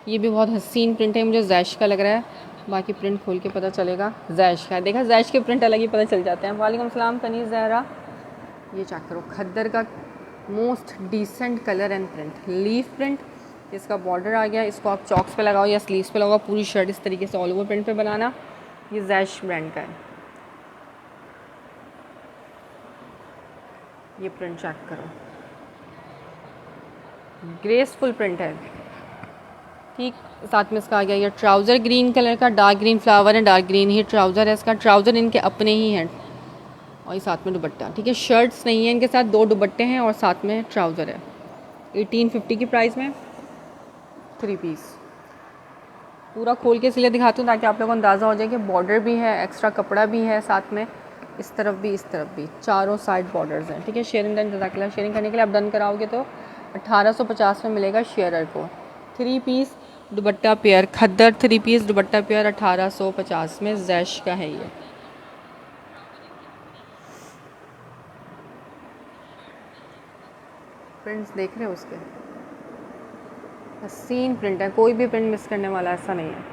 ये भी बहुत हसीन प्रिंट है, मुझे जैश का लग रहा है, बाकी प्रिंट खोल के पता चलेगा जैश का है। देखा, जैश के प्रिंट अलग ही पता चल जाते हैं। वालेकुम सलाम कनीज़ ज़हरा। ये चेक करो, खद्दर का most decent colour and print, leaf print. इसका बॉर्डर आ गया, इसको आप चॉक्स पे लगाओ या स्लीव्स पे लगाओ, पूरी शर्ट इस तरीके से ऑल ओवर प्रिंट पे बनाना। ये जैश ब्रांड का है। ये प्रिंट चेक करो, ग्रेसफुल प्रिंट है। ठीक, साथ में इसका आ गया ये ट्राउज़र ग्रीन कलर का, डार्क ग्रीन फ्लावर है, डार्क ग्रीन ही ट्राउज़र है इसका। ट्राउज़र इनके अपने ही हैं और ये साथ में दुपट्टा। ठीक है, शर्ट्स नहीं है इनके साथ, 2 दुपट्टे हैं और साथ में ट्राउज़र है। 1850 की प्राइस में 3 पीस। पूरा खोल के इसलिए दिखाती हूँ ताकि आप लोगों को अंदाज़ा हो जाए कि बॉर्डर भी है, एक्स्ट्रा कपड़ा भी है साथ में, इस तरफ भी इस तरफ भी, चारों साइड बॉर्डर्स हैं। ठीक है, शेयरिंग डन, जज़ाकल्लाह। शेयरिंग करने के लिए आप डन कराओगे तो 1850 में मिलेगा शेयरर को। 3 पीस दुपट्टा पेयर, खद्दर 3 पीस दुपट्टा पेयर 1850 में जैश का है ये। प्रिंट्स देख रहे हो उसके, हसीन प्रिंट है, कोई भी प्रिंट मिस करने वाला ऐसा नहीं है।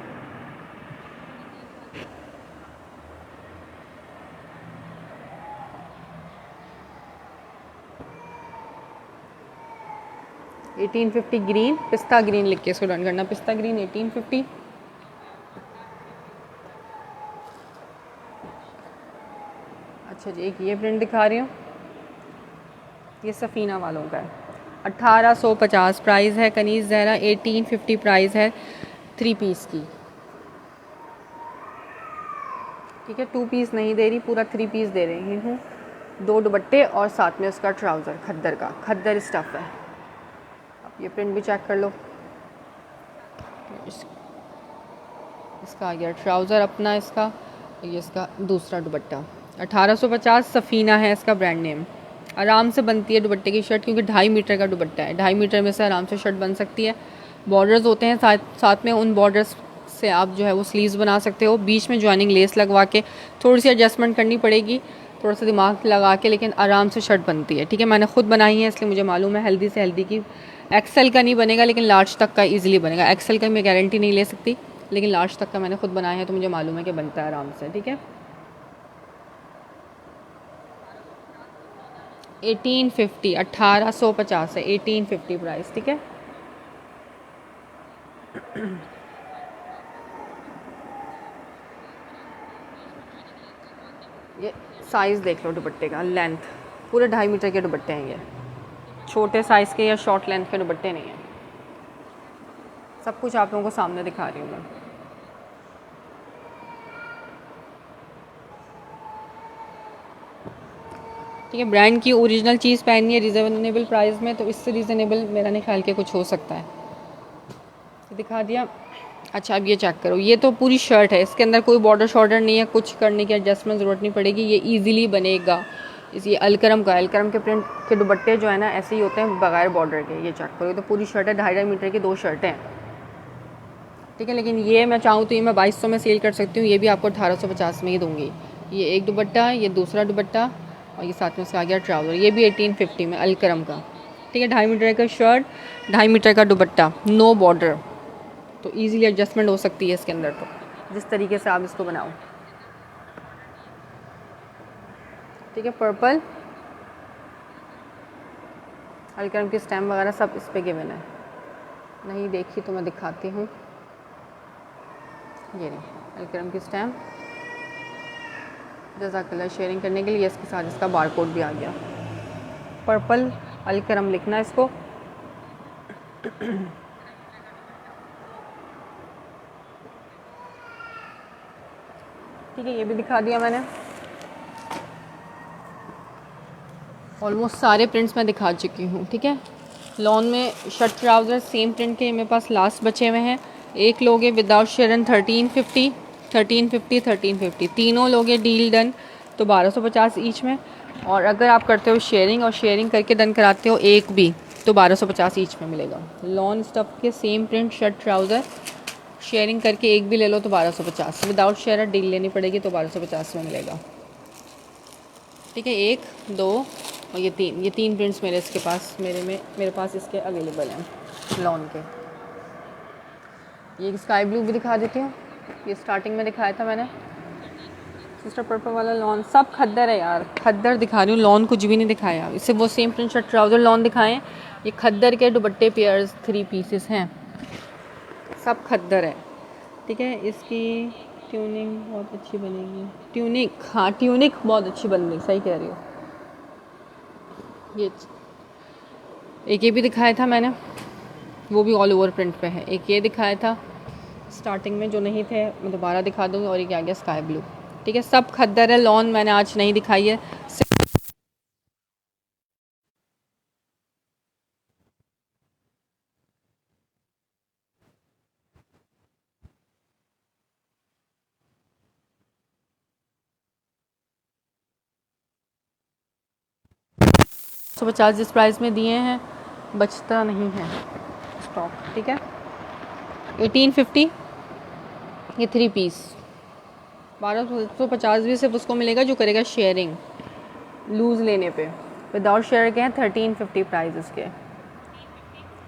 $1850 ग्रीन, पिस्ता ग्रीन लिख के इसको डन करना, पिस्ता ग्रीन 1850। अच्छा जी, एक ये प्रिंट दिखा रही हूँ, ये सफ़ीना वालों का है, 1850 प्राइस है। कनीज़ ज़हरा 1850 प्राइस है 3 पीस की। ठीक है, 2 पीस नहीं दे रही, पूरा 3 पीस दे रही हूँ। 2 दुपट्टे और साथ में उसका ट्राउज़र खद्दर का, खद्दर स्टफ़ है। अब ये प्रिंट भी चेक कर लो, इसका आ गया ट्राउज़र अपना इसका, ये इसका दूसरा दुपट्टा। 1850 सफ़ीना है इसका ब्रांड नेम। आराम से बनती है दुपट्टे की शर्ट, क्योंकि 2.5 मीटर का दुपट्टा है, 2.5 मीटर में से आराम से शर्ट बन सकती है। बॉर्डर्स होते हैं साथ में, उन बॉर्डर्स से आप जो है वो स्लीव्स बना सकते हो, बीच में जॉइनिंग लेस लगवा के, थोड़ी सी एडजस्टमेंट करनी पड़ेगी, थोड़ा सा दिमाग लगा के, लेकिन आराम से शर्ट बनती है। ठीक है, मैंने खुद बनाई है इसलिए मुझे मालूम है। हेल्दी से हेल्दी की, एक्सेल का नहीं बनेगा लेकिन लार्ज तक का ईजिली बनेगा। एक्सेल का मैं गारंटी नहीं ले सकती, लेकिन लार्ज तक का मैंने खुद बनाया है तो मुझे मालूम है कि बनता है आराम से। ठीक है, 1850, 1850 है 1850 प्राइस। ठीक है, ये साइज़ देख लो दुपट्टे का, लेंथ पूरे 2.5 मीटर के दुपट्टे हैं ये, छोटे साइज़ के या शॉर्ट लेंथ के दुपट्टे नहीं हैं। सब कुछ आप लोगों को सामने दिखा रही हूँ मैं। ठीक है, ब्रांड की ओरिजिनल चीज़ पहननी है रिजनेबल प्राइस में, तो इससे रिजनेबल मेरा नहीं ख्याल के कुछ हो सकता है। तो दिखा दिया। अच्छा, अब ये चेक करो, ये तो पूरी शर्ट है, इसके अंदर कोई बॉर्डर शॉर्डर नहीं है, कुछ करने की एडजस्टमेंट ज़रूरत नहीं पड़ेगी, ये ईजिली बनेगा। ये अलकरम का, अलकरम के प्रिंट के दुपट्टे जो है ना ऐसे ही होते हैं बगैर बॉर्डर के। ये चेक करो, ये तो पूरी शर्ट है, 2.5 मीटर की 2 शर्टें हैं। ठीक है, लेकिन ये मैं चाहूँ तो ये मैं 2200 में सेल कर सकती हूँ, ये भी आपको 1850 में ही दूँगी। ये एक दुपट्टा, ये दूसरा दुपट्टा और ये साथ में उसका आ गया ट्राउज़र, ये भी 1850 में अलकरम का। ठीक है, 2.5 मीटर का शर्ट, 2.5 मीटर का दुपट्टा, नो बॉर्डर, तो इजीली एडजस्टमेंट हो सकती है इसके अंदर, तो जिस तरीके से आप इसको बनाओ। ठीक है, पर्पल अलकरम की स्टैम्प वगैरह सब इस पे गिवन है, नहीं देखी तो मैं दिखाती हूँ। ये नहीं अलकरम की स्टैम्प, जज़ाकल्लाह शेयरिंग करने के लिए। इसके साथ इसका बारकोड भी आ गया, पर्पल अलकरम लिखना इसको। ठीक है, ये भी दिखा दिया मैंने। ऑलमोस्ट सारे प्रिंट्स मैं दिखा चुकी हूँ। ठीक है, लॉन में शर्ट ट्राउज़र सेम प्रिंट के मेरे पास लास्ट बचे हुए हैं। एक लोगे विदाउट शेरन 1350, 1350, 1350, तीनों लोगे डील डन तो 1250 ईच में। और अगर आप करते हो शेयरिंग और शेयरिंग करके डन कराते हो एक भी, तो 1250 ईच में मिलेगा। लॉन स्टफ के same print shirt trouser sharing करके एक भी ले लो तो 1250, विदाउट शेयर डील लेनी पड़ेगी तो 1250 में मिलेगा। ठीक है, 1 2 और ये 3 प्रिंट्स मेरे इसके पास मेरे पास इसके अवेलेबल हैं लॉन के। ये स्काई ब्लू भी दिखा देती हूँ, ये स्टार्टिंग में दिखाया था मैंने सिस्टर पर्पल वाला लॉन। सब खद्दर है यार, खद्दर दिखा रही हूँ, लॉन कुछ भी नहीं दिखाया। इससे वो same print shirt trouser lawn दिखाएं, ये खद्दर के दुपट्टे पेयर्स 3 पीसेस हैं, सब खद्दर है। ठीक है, इसकी ट्यूनिंग बहुत अच्छी बनेगी, ट्यूनिक बहुत अच्छी बन गई, सही कह रही हो। एक ये भी दिखाया था मैंने, वो भी ऑल ओवर प्रिंट पे है। एक ये दिखाया था स्टार्टिंग में जो नहीं थे, मैं दोबारा दिखा दूँगी। और एक आ गया स्काई ब्लू। ठीक है, सब खद्दर है। लॉन मैंने आज नहीं दिखाई है। 150 जिस प्राइस में दिए हैं बचता नहीं है स्टॉक। ठीक है, 1850 ये 3 पीस, 1250 भी सिर्फ उसको मिलेगा जो करेगा शेयरिंग लूज़ लेने पे। विदाउट शेयर के हैं 1350 प्राइस इसके।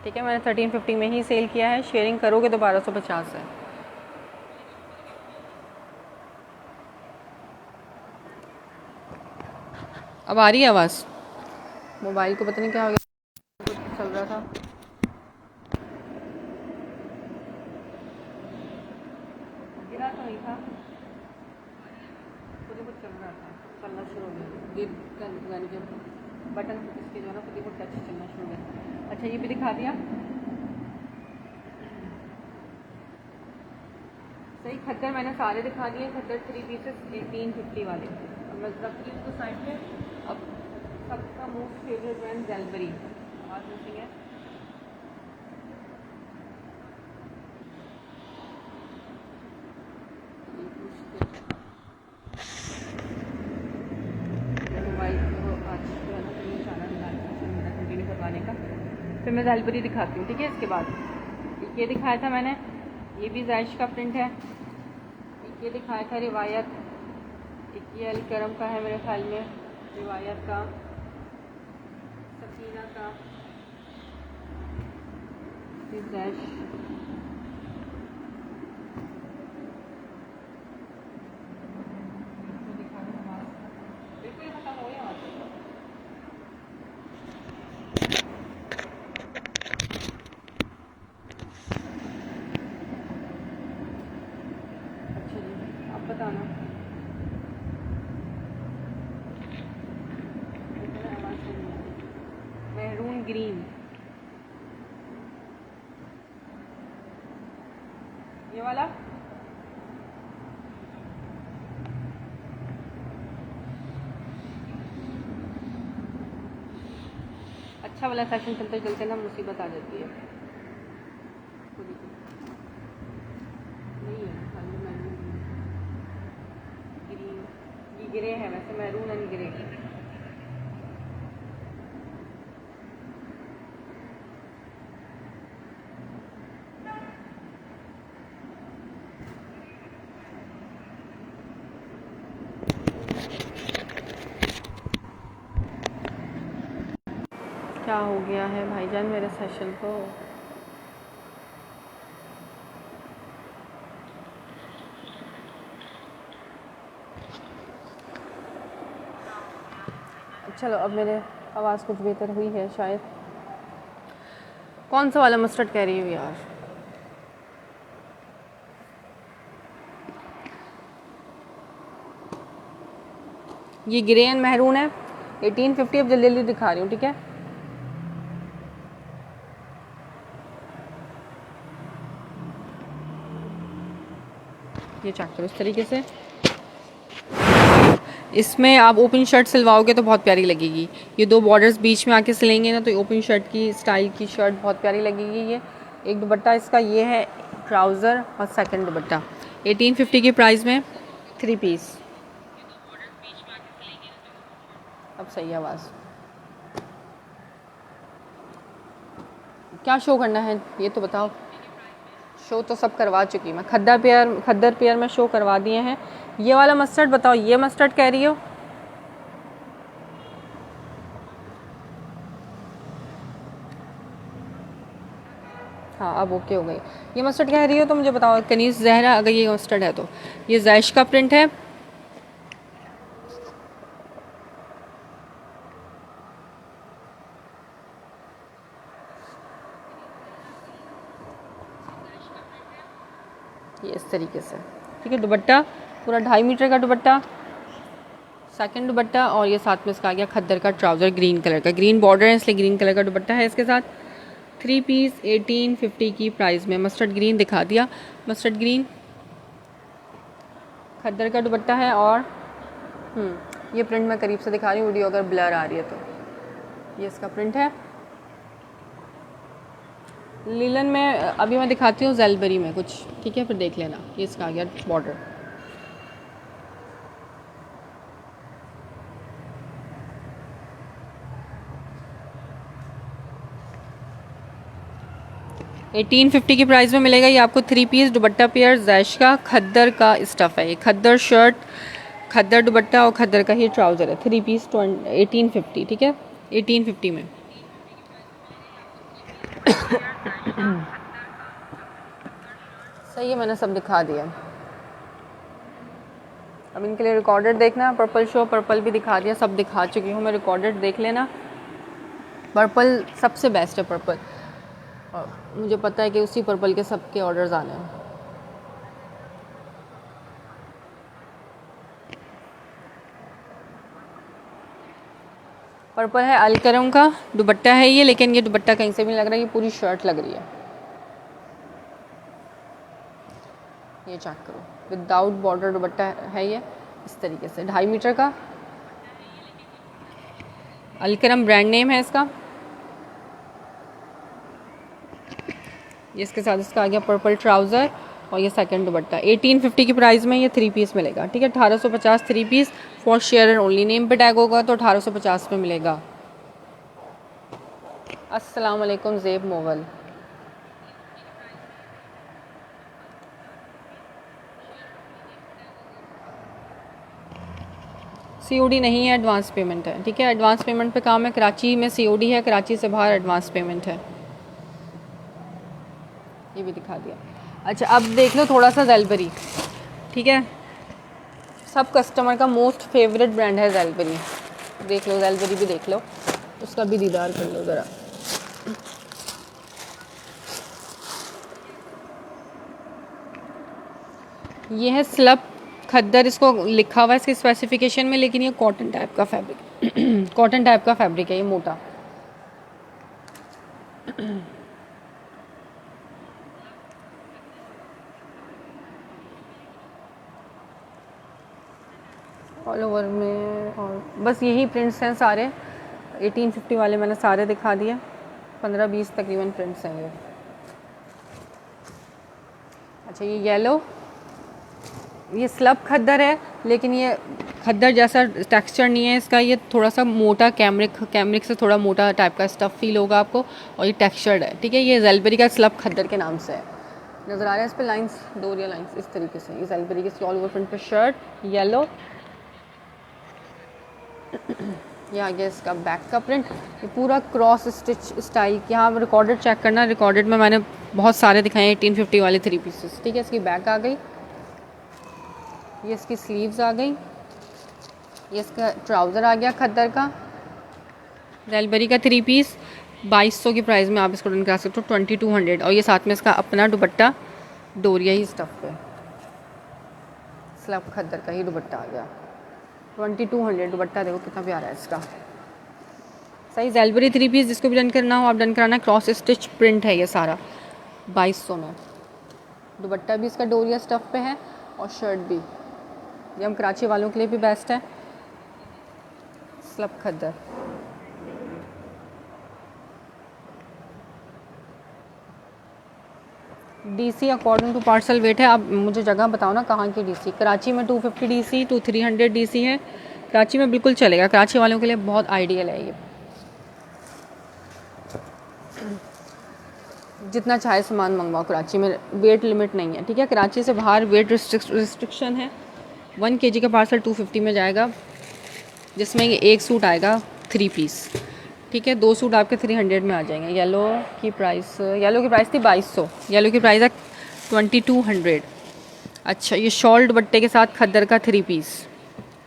ठीक है, मैंने 1350 में ही सेल किया है, शेयरिंग करोगे तो 1250 है। अब आ रही है आवाज़? मोबाइल को पता नहीं क्या हो गया, कुछ चल रहा था। गिरा तो नहीं था, खुद ही कुछ चल रहा था, चलना शुरू हो गया। बटन इसके जो है ना खुद ही कुछ टच चलना शुरू हो गया। अच्छा, ये भी दिखा दिया, सही खद्दर मैंने सारे दिखा दिए। खद्दर 3 पीसेस 1850 वाले। अब मैं रखती हूँ उसको साइड पे। अब सबका मोस्ट फेवरेट ब्रांड ज़ेलबरी, आवाज़ मिसिंग है। मोबाइल को आज जो है ना कहीं निशाना मेरा कंटिन्यू करवाने का, फिर मैं ज़ेलबरी दिखाती हूँ। ठीक है, इसके बाद ये दिखाया था मैंने, ये भी जैश का प्रिंट है। ये दिखाया था रिवायत, एक ये अलकरम का है मेरे ख्याल में, रिवायत का, सकीना का, जैश, बिल्कुल खत्म हो गया। अच्छा जी, आप बताना। मैरून ग्रीन, ये वाला अच्छा वाला फैशन चलते चलते ना मुसीबत आ जाती है। नहीं है खाली मैरून ग्रीन, ये ग्रे है वैसे, मैरून एंड ग्रे। क्या हो गया है भाईजान मेरे सेशन को? चलो, अब मेरे आवाज़ कुछ बेहतर हुई है शायद। कौन सा वाला मस्टर्ड कह रही हूँ यार? ये ग्रे एंड महरून है, 1850। अब जल्दी जल्दी दिखा रही हूँ। ठीक है, ये चेक करो इस तरीके से। इसमें आप ओपन शर्ट सिलवाओगे तो बहुत प्यारी लगेगी। ये 2 बॉर्डर्स बीच में आके सिलेंगे ना तो ओपन शर्ट की स्टाइल की शर्ट बहुत प्यारी लगेगी। ये एक दुपट्टा इसका ये है ट्राउज़र और सेकंड दुपट्टा 1850 की प्राइस में 3 पीस। अब सही आवाज़। क्या शो करना है ये तो बताओ। शो तो सब करवा चुकी मैं, खद्दर पेयर में शो करवा दिए हैं। ये वाला मस्टर्ड बताओ, ये मस्टर्ड कह रही हो? हाँ अब ओके हो गई। ये मस्टर्ड कह रही हो तो मुझे बताओ कनीज जहरा, अगर ये मस्टर्ड है तो ये जैश का प्रिंट है। ये इस तरीके से, ठीक है। दुपट्टा पूरा 2.5 मीटर का दुपट्टा, सेकंड दुपट्टा, और ये साथ में इसका आ गया खद्दर का ट्राउज़र ग्रीन कलर का, ग्रीन बॉर्डर है इसलिए ग्रीन कलर का दुपट्टा है इसके साथ। 3 पीस 1850 की प्राइस में। मस्टर्ड ग्रीन दिखा दिया, मस्टर्ड ग्रीन खद्दर का दुपट्टा है। और ये प्रिंट मैं करीब से दिखा रही हूँ, वीडियो अगर ब्लर आ रही है तो। ये इसका प्रिंट है लीलन में। अभी मैं दिखाती हूँ जेलबरी में कुछ, ठीक है, फिर देख लेना। ये इसका आ गया बॉर्डर। $1850 की प्राइस में मिलेगा ये आपको। 3 पीस दुपट्टा पेयर जैश का, खद्दर का स्टफ़ है ये, खद्दर शर्ट, खद्दर दुपट्टा और खद्दर का ही ट्राउज़र है। 3 पीस 1850, ठीक है, 1850 में। सही है, मैंने सब दिखा दिया। अब इनके लिए रिकॉर्डेड देखना, पर्पल शो, पर्पल भी दिखा दिया, सब दिखा चुकी हूँ मैं, रिकॉर्डेड देख लेना। पर्पल सबसे बेस्ट है पर्पल, और मुझे पता है कि उसी पर्पल के सबके ऑर्डर्स आने हैं। पर्पल है अलकरम का दुपट्टा है ये, लेकिन ये दुपट्टा कहीं से भी लग रहा है, ये पूरी शर्ट लग रही है। ये चेक करो, विदाउट बॉर्डर दुपट्टा है ये इस तरीके से, 2.5 मीटर का। अलकरम ब्रांड नेम है इसका। ये इसके साथ इसका आ गया पर्पल ट्राउज़र और ये सेकंड दुपट्टा। 1850 की प्राइस में ये 3 पीस मिलेगा, ठीक है। 1850 3 piece, for share and only, name पे टैग होगा तो 1850 में मिलेगा। अस्सलाम वालेकुम ज़ेब मोगल। COD नहीं है, एडवांस पेमेंट है, ठीक है। एडवांस पेमेंट पे काम है। कराची में COD है, कराची से बाहर एडवांस पेमेंट है। ये भी दिखा दिया। अच्छा अब देख लो थोड़ा सा जेलबरी, ठीक है। सब कस्टमर का मोस्ट फेवरेट ब्रांड है जेलबरी। देख लो जेलबरी भी देख लो, उसका भी दीदार कर लो ज़रा। ये है स्लब खद्दर, इसको लिखा हुआ है इसके स्पेसिफिकेशन में, लेकिन ये कॉटन टाइप का फैब्रिक कॉटन टाइप का फैब्रिक है ये, मोटा। ऑल ओवर में, और बस यही प्रिंट्स हैं सारे। 1850 वाले मैंने सारे दिखा दिए, 15-20 तकरीबन प्रिंट्स हैं ये। अच्छा ये येलो, ये स्लब खद्दर है, लेकिन ये खद्दर जैसा टेक्सचर नहीं है इसका, ये थोड़ा सा मोटा कैमरिक से थोड़ा मोटा टाइप का स्टफ़ फील होगा आपको, और ये टेक्सचर्ड है, ठीक है। ये जेलबरी का स्लब खद्दर के नाम से है। नज़र आ रहा है इस पर लाइंस, डोरिया लाइंस इस तरीके से। ये जेलबरी की ऑल ओवर प्रिंट पे शर्ट येलो। ये आ गया इसका बैक का प्रिंट, ये पूरा क्रॉस स्टिच स्टाइल। यहाँ आप रिकॉर्डेड चेक करना, रिकॉर्डेड में मैंने बहुत सारे दिखाए हैं 1850 वाले 3 पीसेस, ठीक है। इसकी बैक आ गई, ये इसकी स्लीव्स आ गई, ये इसका ट्राउज़र आ गया खद्दर का, रेलबरी का 3 पीस 2200 की प्राइस में आप इसको डन करा सकते हो, 2200। और ये साथ में इसका अपना दुपट्टा डोरिया ही स्टफ़ पे, स्लब खद्दर का ही दुपट्टा आ गया, 2200 दुपट्टा। देखो कितना प्यारा है इसका, सही। जेलबरी 3 पीस जिसको भी डन करना हो आप डन कराना। क्रॉस स्टिच प्रिंट है ये सारा, 2200 में। दुपट्टा भी इसका डोरिया स्टफ़ पे है और शर्ट भी, ये हम कराची वालों के लिए भी बेस्ट है। स्लब खद्दर, DC according to parcel weight है। आप मुझे जगह बताओ ना कहाँ की DC। कराची में 250 DC to 300 DC है, कराची में बिल्कुल चलेगा, कराची वालों के लिए बहुत आइडियल है ये। जितना चाहे सामान मंगवाओ कराची में, वेट लिमिट नहीं है, ठीक है। कराची से बाहर वेट रिस्ट्रिक्शन है। 1 kg का पार्सल 250 में जाएगा, जिसमें ये एक सूट आएगा 3 पीस, ठीक है। 2 सूट आपके 300 में आ जाएंगे। येलो की प्राइस थी 2200, येलो की प्राइस है 2200। अच्छा, ये शॉल दुपट्टे के साथ खद्दर का 3 पीस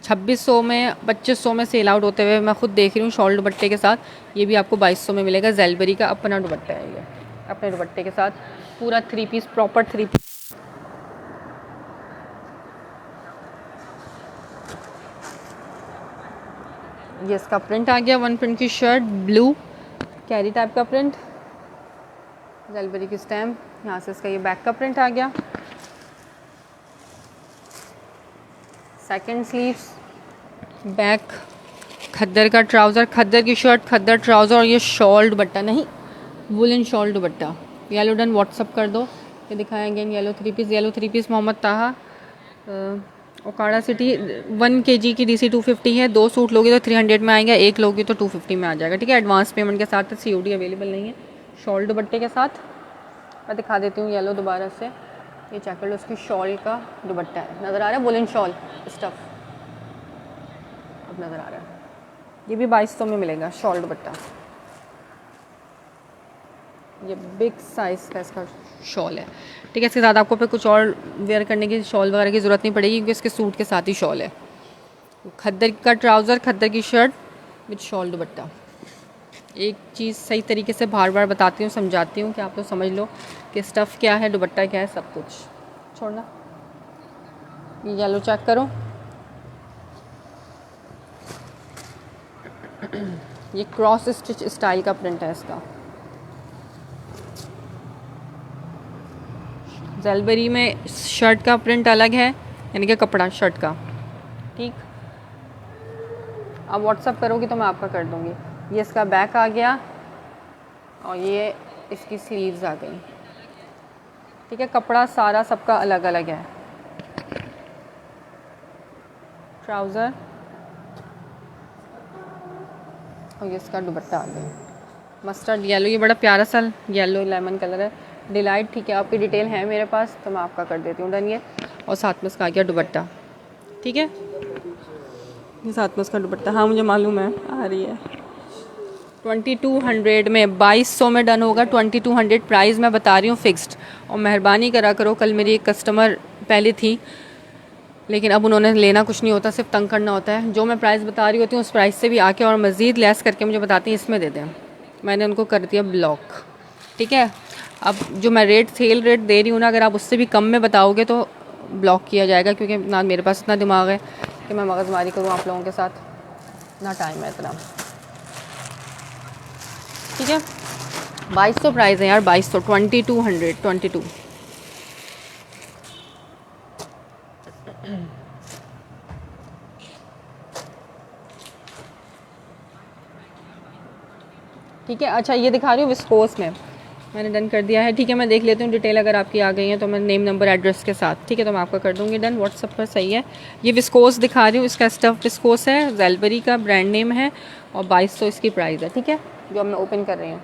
2600 में, 2500 में सेल आउट होते हुए मैं खुद देख रही हूँ। शॉल दुपट्टे के साथ ये भी आपको 2200 में मिलेगा। जेलबरी का अपना दुपट्टा है ये, अपने दुपट्टे के साथ पूरा 3 पीस, प्रॉपर 3 पीस। ये इसका प्रिंट आ गया, 1 प्रिंट की शर्ट, ब्लू कैरी टाइप का प्रिंट, जेलबरी की स्टैम्प, यहाँ से इसका ये बैक का प्रिंट आ गया। सेकंड स्लीव्स, बैक, खद्दर का ट्राउज़र, खद्दर की शर्ट, खद्दर ट्राउज़र, और ये शॉल दुपट्टा, नहीं woollen shawl dupatta. Yellow done, WhatsApp कर दो। ये दिखाएं अगेन येलो 3 पीस, मोहम्मद ताहा, ओकाड़ा सिटी। 1 kg की DC 250 है। 2 सूट लोगे तो 300 में आएगा, 1 लोगे तो 250 में आ जाएगा, ठीक है। एडवांस पेमेंट के साथ, COD अवेलेबल नहीं है। शॉल दुपट्टे के साथ मैं दिखा देती हूँ येलो दोबारा से। ये चेक कर लो, उसकी शॉल का दुपट्टा है, नज़र आ रहा है, वुलन शॉल स्टफ़ अब नज़र आ रहा है। ये भी 2200 में मिलेगा शॉल दुपट्टा। ये बिग साइज़ का इसका शॉल है, ठीक है। इसके साथ आपको फिर कुछ और वेयर करने की, शॉल वगैरह की ज़रूरत नहीं पड़ेगी, क्योंकि इसके सूट के साथ ही शॉल है। खद्दर का ट्राउज़र, खद्दर की शर्ट विद शॉल दुपट्टा। एक चीज़ सही तरीके से बार बार बताती हूँ, समझाती हूँ कि आप लोग समझ लो कि स्टफ़ क्या है, दुपट्टा क्या है, सब कुछ। छोड़ना, ये येलो चेक करो, ये क्रॉस स्टिच स्टाइल का प्रिंट है इसका। जेलबरी में शर्ट का प्रिंट अलग है, यानी कि कपड़ा शर्ट का, ठीक। अब व्हाट्सअप करोगी तो मैं आपका कर दूँगी। ये इसका बैक आ गया और ये इसकी स्लीव्स आ गई, ठीक है। कपड़ा सारा सबका अलग अलग है। ट्राउज़र और ये इसका दुपट्टा आ गया मस्टर्ड येलो। ये बड़ा प्यारा सा येलो लेमन कलर है, डिलाइट, ठीक है। आपकी डिटेल है मेरे पास तो मैं आपका कर देती हूँ डन ये। और साथ में इसका आ गया दुपट्टा, ठीक है। ये साथ में इसका दुपट्टा, हाँ मुझे मालूम है, आ रही है। 2200 में, 2200 में डन होगा। 2200 प्राइस मैं बता रही हूँ फिक्स्ड। और मेहरबानी करा करो, कल मेरी एक कस्टमर पहले थी, लेकिन अब उन्होंने लेना कुछ नहीं होता, सिर्फ तंग करना होता है। जो मैं प्राइस बता रही होती हूँ उस प्राइस से भी आके और मज़ीद लेस करके मुझे बताती हैं इसमें दे दें। मैंने उनको कर दिया ब्लॉक, ठीक है। अब जो मैं सेल रेट दे रही हूँ ना, अगर आप उससे भी कम में बताओगे तो ब्लॉक किया जाएगा, क्योंकि ना मेरे पास इतना दिमाग है कि मैं मगजमारी करूँ आप लोगों के साथ, ना टाइम है इतना, ठीक है। 2200 प्राइस है यार, 2200, 2200। ठीक है। अच्छा, ये दिखा रही हूँ विस्कोस में, मैंने डन कर दिया है, ठीक है। मैं देख लेती हूँ डिटेल, अगर आपकी आ गई है तो मैं नेम नंबर एड्रेस के साथ, ठीक है, तो मैं आपका कर दूँगी डन व्हाट्सअप पर, सही है। ये विस्कोस दिखा रही हूँ, इसका स्टफ विस्कोस है, जेलबरी का ब्रांड नेम है, और 2200 इसकी प्राइस है, ठीक है, जो अब मैं ओपन कर रही हूँ।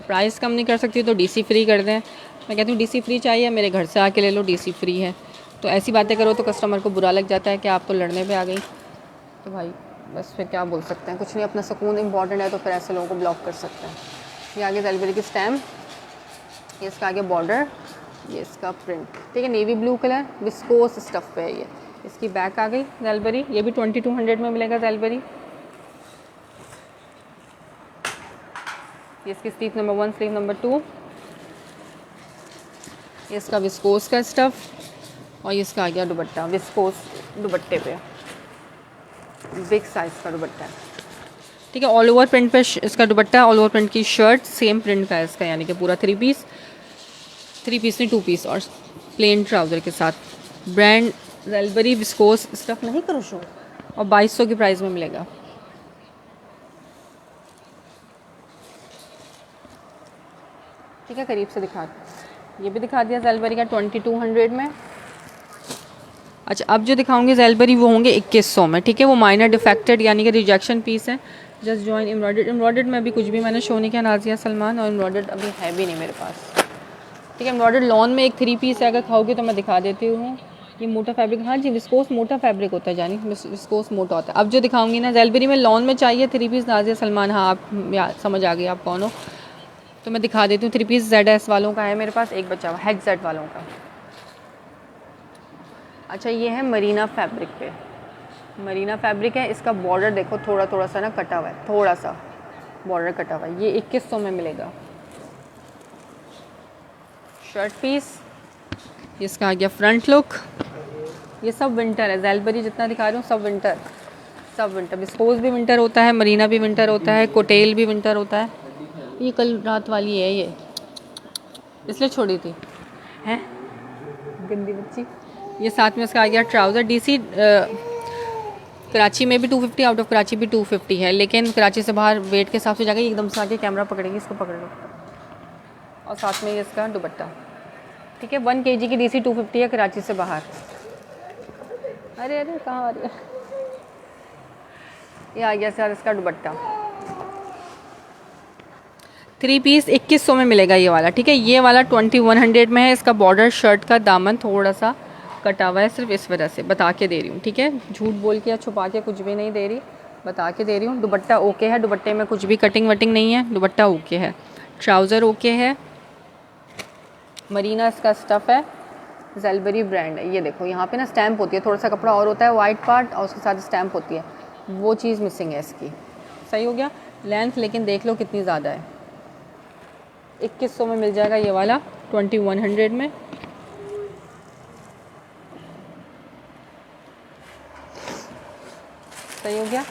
प्राइस कम नहीं कर सकती तो DC फ्री कर दें। मैं कहती हूँ DC फ्री चाहिए, मेरे घर से आके ले लो, DC फ्री है। तो ऐसी बातें करो तो कस्टमर को बुरा लग जाता है कि आप तो लड़ने पे आ गई। तो भाई बस फिर क्या बोल सकते हैं, कुछ नहीं, अपना सुकून इम्पॉर्टेंट है, तो फिर ऐसे लोगों को ब्लॉक कर सकते हैं। ये आगे जेलबरी की स्टैम्प, ये इसका आगे बॉर्डर, ये इसका प्रिंट, ठीक है, navy blue colour viscose stuff पे है ये। इसकी बैक आ गई जेलबरी, ये भी 2200 में मिलेगा जेलबरी। ये इसकी स्लीव नंबर 1, स्लीव नंबर 2, ये इसका विस्कोस का स्टफ़, और ये इसका आ गया दुपट्टा, विस्कोस दुपट्टे पे, बिग साइज़ का दुपट्टा है, ठीक है। ऑल ओवर प्रिंट पे इसका दुपट्टा, ऑल ओवर प्रिंट की शर्ट, सेम प्रिंट का है इसका, यानी कि पूरा 3 पीस नहीं 2 पीस, और प्लेन ट्राउज़र के साथ। ब्रांड जेलबरी विस्कोस स्टफ़, नहीं करो शो, और 2200 की प्राइस में मिलेगा। ठीक है, करीब से दिखा, ये भी दिखा दिया जेलबरी का 2200 में। अच्छा, अब जो दिखाऊंगी जेलबरी वो होंगे 2100 में, ठीक है। वो माइनर डिफेक्टेड यानी कि रिजेक्शन पीस है, जस्ट जॉइन एम्ब्रॉयडर्ड। एम्ब्रॉयडर्ड में अभी कुछ भी मैंने शो नहीं किया नाजिया सलमान, और एम्ब्रॉयडर्ड अभी है भी नहीं मेरे पास। ठीक है, एम्ब्रॉयडर्ड लॉन में एक 3 पीस है, अगर खाओगे तो मैं दिखा देती हूँ। ये मोटा फैब्रिक, हाँ जी विस्कोस मोटा फैब्रिक होता है जानी, विस्कोस मोटा होता है। अब जो दिखाऊंगी ना ज़ेलबरी में लॉन में चाहिए 3 पीस नाजिया सलमान, हाँ आप समझ आ गई आप कौन हो, तो मैं दिखा देती हूँ। 3 पीस ZS वालों का है मेरे पास, एक बचा हुआ हेड सेट वालों का। अच्छा ये है मरीना फैब्रिक पे, मरीना फैब्रिक है, इसका बॉर्डर देखो थोड़ा थोड़ा सा ना कटा हुआ है, थोड़ा सा बॉर्डर कटा हुआ है। ये 2100 में मिलेगा। शर्ट पीस, इसका आ गया फ्रंट लुक। ये सब विंटर है, ज़ेलबरी जितना दिखा रही हूँ सब विंटर, सब विंटर। विस्कोस भी विंटर होता है, मरीना भी विंटर होता है, कोटेल भी विंटर होता है। ये कल रात वाली है, ये इसलिए छोड़ी थी, हैं गंदी बच्ची। ये साथ में इसका आ गया ट्राउज़र। DC कराची में भी 250, आउट ऑफ कराची भी 250 है, लेकिन कराची से बाहर वेट के हिसाब से जाकर एकदम से आके कैमरा पकड़ेगी, इसको पकड़ लो। और साथ में ये इसका दुपट्टा। ठीक है, 1 kg की DC 250 है कराची से बाहर। अरे अरे कहाँ आ रही है, ये आ गया सर इसका दुपट्टा। 3 पीस 2100 में मिलेगा ये वाला। ठीक है, ये वाला 2100 में है। इसका बॉर्डर शर्ट का दामन थोड़ा सा कटा हुआ है, सिर्फ इस वजह से बता के दे रही हूँ। ठीक है, झूठ बोल के या छुपा के कुछ भी नहीं दे रही, बता के दे रही हूँ। दुपट्टा ओके है, दुपट्टे में कुछ भी कटिंग वटिंग नहीं है, दुपट्टा ओके है। ट्राउज़र ओके है, मरीना इसका स्टफ़ है, ज़ेलबरी ब्रांड है। ये देखो यहाँ पे ना स्टैम्प होती है, थोड़ा सा कपड़ा और होता है वाइट पार्ट, और उसके साथ स्टैम्प होती है, वो चीज़ मिसिंग है इसकी। सही हो गया। लेंथ लेकिन देख लो कितनी ज़्यादा है। 2100 में मिल जाएगा ये वाला, 2100 में। सही हो गया।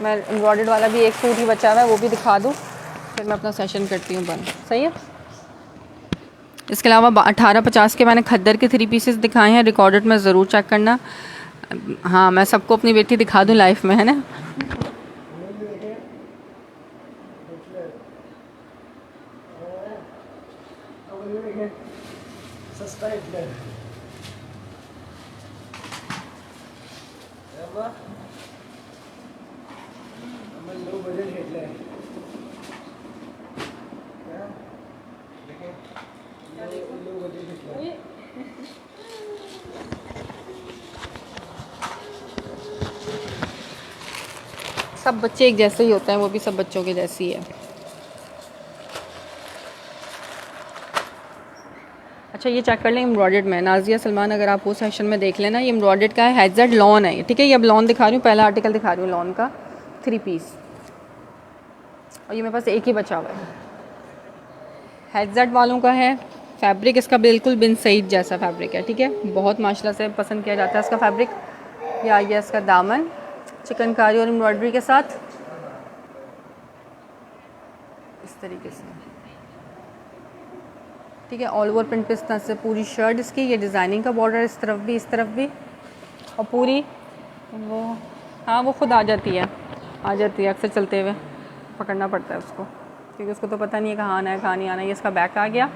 मैं एम्ब्रॉयडर्ड वाला भी एक सूट ही बचा हुआ है, वो भी दिखा दूँ, फिर मैं अपना सेशन करती हूँ बंद। सही है। इसके अलावा 1850 के मैंने खद्दर के 3 पीसेस दिखाए हैं, रिकॉर्डेड में ज़रूर चेक करना। हाँ मैं सबको अपनी बेटी दिखा दूँ लाइफ में, है ना। सब बच्चे एक जैसे ही होते हैं, वो भी सब बच्चों के जैसी है। अच्छा ये चेक कर लें एम्ब्रॉयडर्ड में, नाजिया सलमान अगर आप वो सेशन में देख लेना, ये एम्ब्रॉयडर्ड का है, हेडसेट लॉन है। ठीक है, ये अब लॉन दिखा रही हूँ, पहला आर्टिकल दिखा रही हूँ लॉन का 3 पीस, और ये मेरे पास एक ही बचा हुआ है। हेडसेट वालों का है, फैब्रिक इसका बिल्कुल बिन सईद जैसा फैब्रिक है। ठीक है, बहुत माशाल्लाह से पसंद किया जाता है इसका फैब्रिक। ये आ गया इसका दामन चिकनकारी और एम्ब्रॉयडरी के साथ, इस तरीके से। ठीक है, ऑल ओवर प्रिंट पे इस तरह से पूरी शर्ट इसकी, ये डिज़ाइनिंग का बॉर्डर इस तरफ भी, इस तरफ भी, और पूरी वो हाँ वो खुद आ जाती है, आ जाती है। अक्सर चलते हुए पकड़ना पड़ता है उसको, क्योंकि उसको तो पता नहीं है कहाँ आना है कहाँ नहीं आना है। ये इसका बैक आ गया,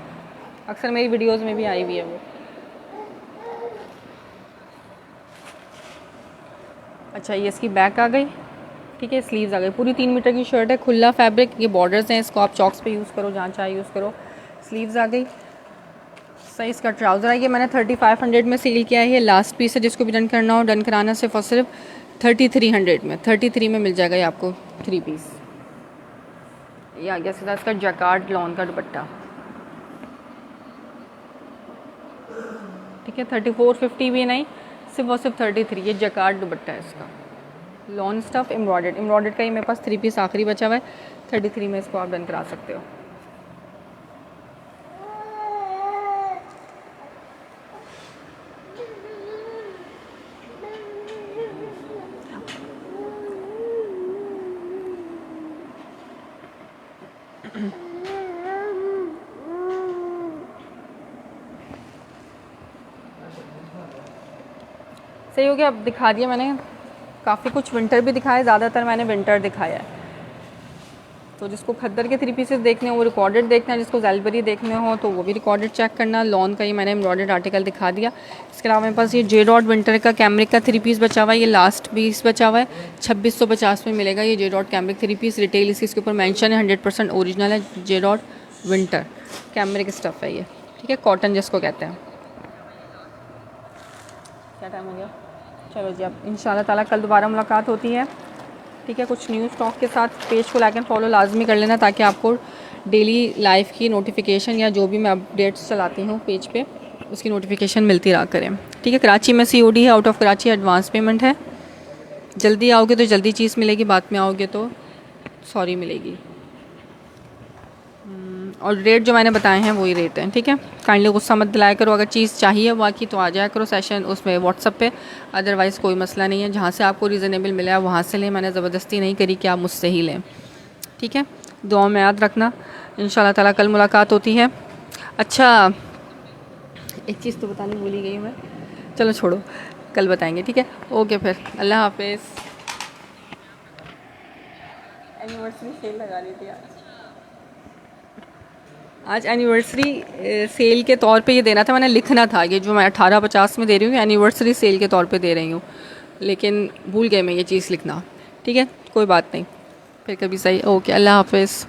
अक्सर मेरी वीडियोस में भी आई हुई है वो। अच्छा ये इसकी बैक आ गई। ठीक है, स्लीव्स आ गई, पूरी 3 मीटर की शर्ट है, खुला फैब्रिक, ये बॉर्डर्स हैं, इसको आप चॉक्स पे यूज़ करो, जहाँ चाहे यूज़ करो। स्लीव्स आ गई। सही, इसका ट्राउज़र आ गया, मैंने 3500 में सेल किया है। ये लास्ट पीस है, जिसको भी डन करना हो, डन कराना सिर्फ और सिर्फ 3300 में, 33 में मिल जाएगा ये आपको 3 पीस। ये आ गया सीधा इसका जैकार्ड लॉन का दुपट्टा। ठीक है, 3450 भी नहीं, सिर्फ और सिर्फ 33, ये जैकार्ड दुपट्टा है इसका, लॉन स्टफ एम्ब्रॉयडर्ड। एम्ब्रॉयडर्ड का ही मेरे पास 3 पीस आखिरी बचा हुआ है, 33 में इसको आप डन करा सकते हो। सही हो गया। अब दिखा दिया मैंने काफ़ी कुछ, विंटर भी दिखाया, ज़्यादातर मैंने विंटर दिखाया है। तो जिसको खद्दर के 3 पीसेस देखने हो वो रिकॉर्डेड देखना है, जिसको ज़ैलबरी देखने हो तो वो भी रिकॉर्डेड चेक करना। लॉन का ही मैंने एम्ब्रॉयडर्ड आर्टिकल दिखा दिया। इसके अलावा मेरे पास ये जे डॉट विंटर का कैमरिक का 3 पीस बचा हुआ है, ये लास्ट पीस बचा हुआ है। 2650 में मिलेगा ये जे डॉट कैमरिक 3 पीस। रिटेल इसके ऊपर मेंशन है, 100% ओरिजिनल है, J dot winter cambric stuff है ये, ठीक है, कॉटन जिसको कहते हैं। क्या टाइम हो गया? चलो जी, अब इंशाल्लाह ताला कल दोबारा मुलाकात होती है, ठीक है, कुछ न्यू स्टॉक के साथ। पेज को लाइक एंड फॉलो लाजमी कर लेना ताकि आपको डेली लाइफ की नोटिफिकेशन या जो भी मैं अपडेट्स चलाती हूँ पेज पे उसकी नोटिफिकेशन मिलती रहा करें, ठीक है। कराची में COD है, out of Karachi advance payment है। जल्दी आओगे तो जल्दी चीज़ मिलेगी, बाद में आओगे तो सॉरी मिलेगी। और रेट जो मैंने बताए हैं वही रेट हैं, ठीक है। काइंडली गुस्सा मत दिलाया करो, अगर चीज़ चाहिए बाकी तो आ जाया करो सेशन उसमें व्हाट्सअप पे, अदरवाइज़ कोई मसला नहीं है। जहाँ से आपको रीज़नेबल मिला है वहाँ से लें, मैंने ज़बरदस्ती नहीं करी कि आप मुझसे ही लें, ठीक है। दुआ में याद रखना, इंशाल्लाह ताला कल मुलाकात होती है। अच्छा, एक चीज़ तो बताने भूल ही गई मैं, चलो छोड़ो, कल बताएंगे, ठीक है। ओके फिर, अल्लाह हाफिज़। एनिवर्सरी सेल लगा ली थी आज एनिवर्सरी सेल के तौर पे ये देना था, मैंने लिखना था ये जो मैं 1850 में दे रही हूँ एनिवर्सरी सेल के तौर पे दे रही हूँ, लेकिन भूल गए मैं ये चीज़ लिखना, ठीक है, कोई बात नहीं, फिर कभी सही। ओके, अल्लाह हाफिज़।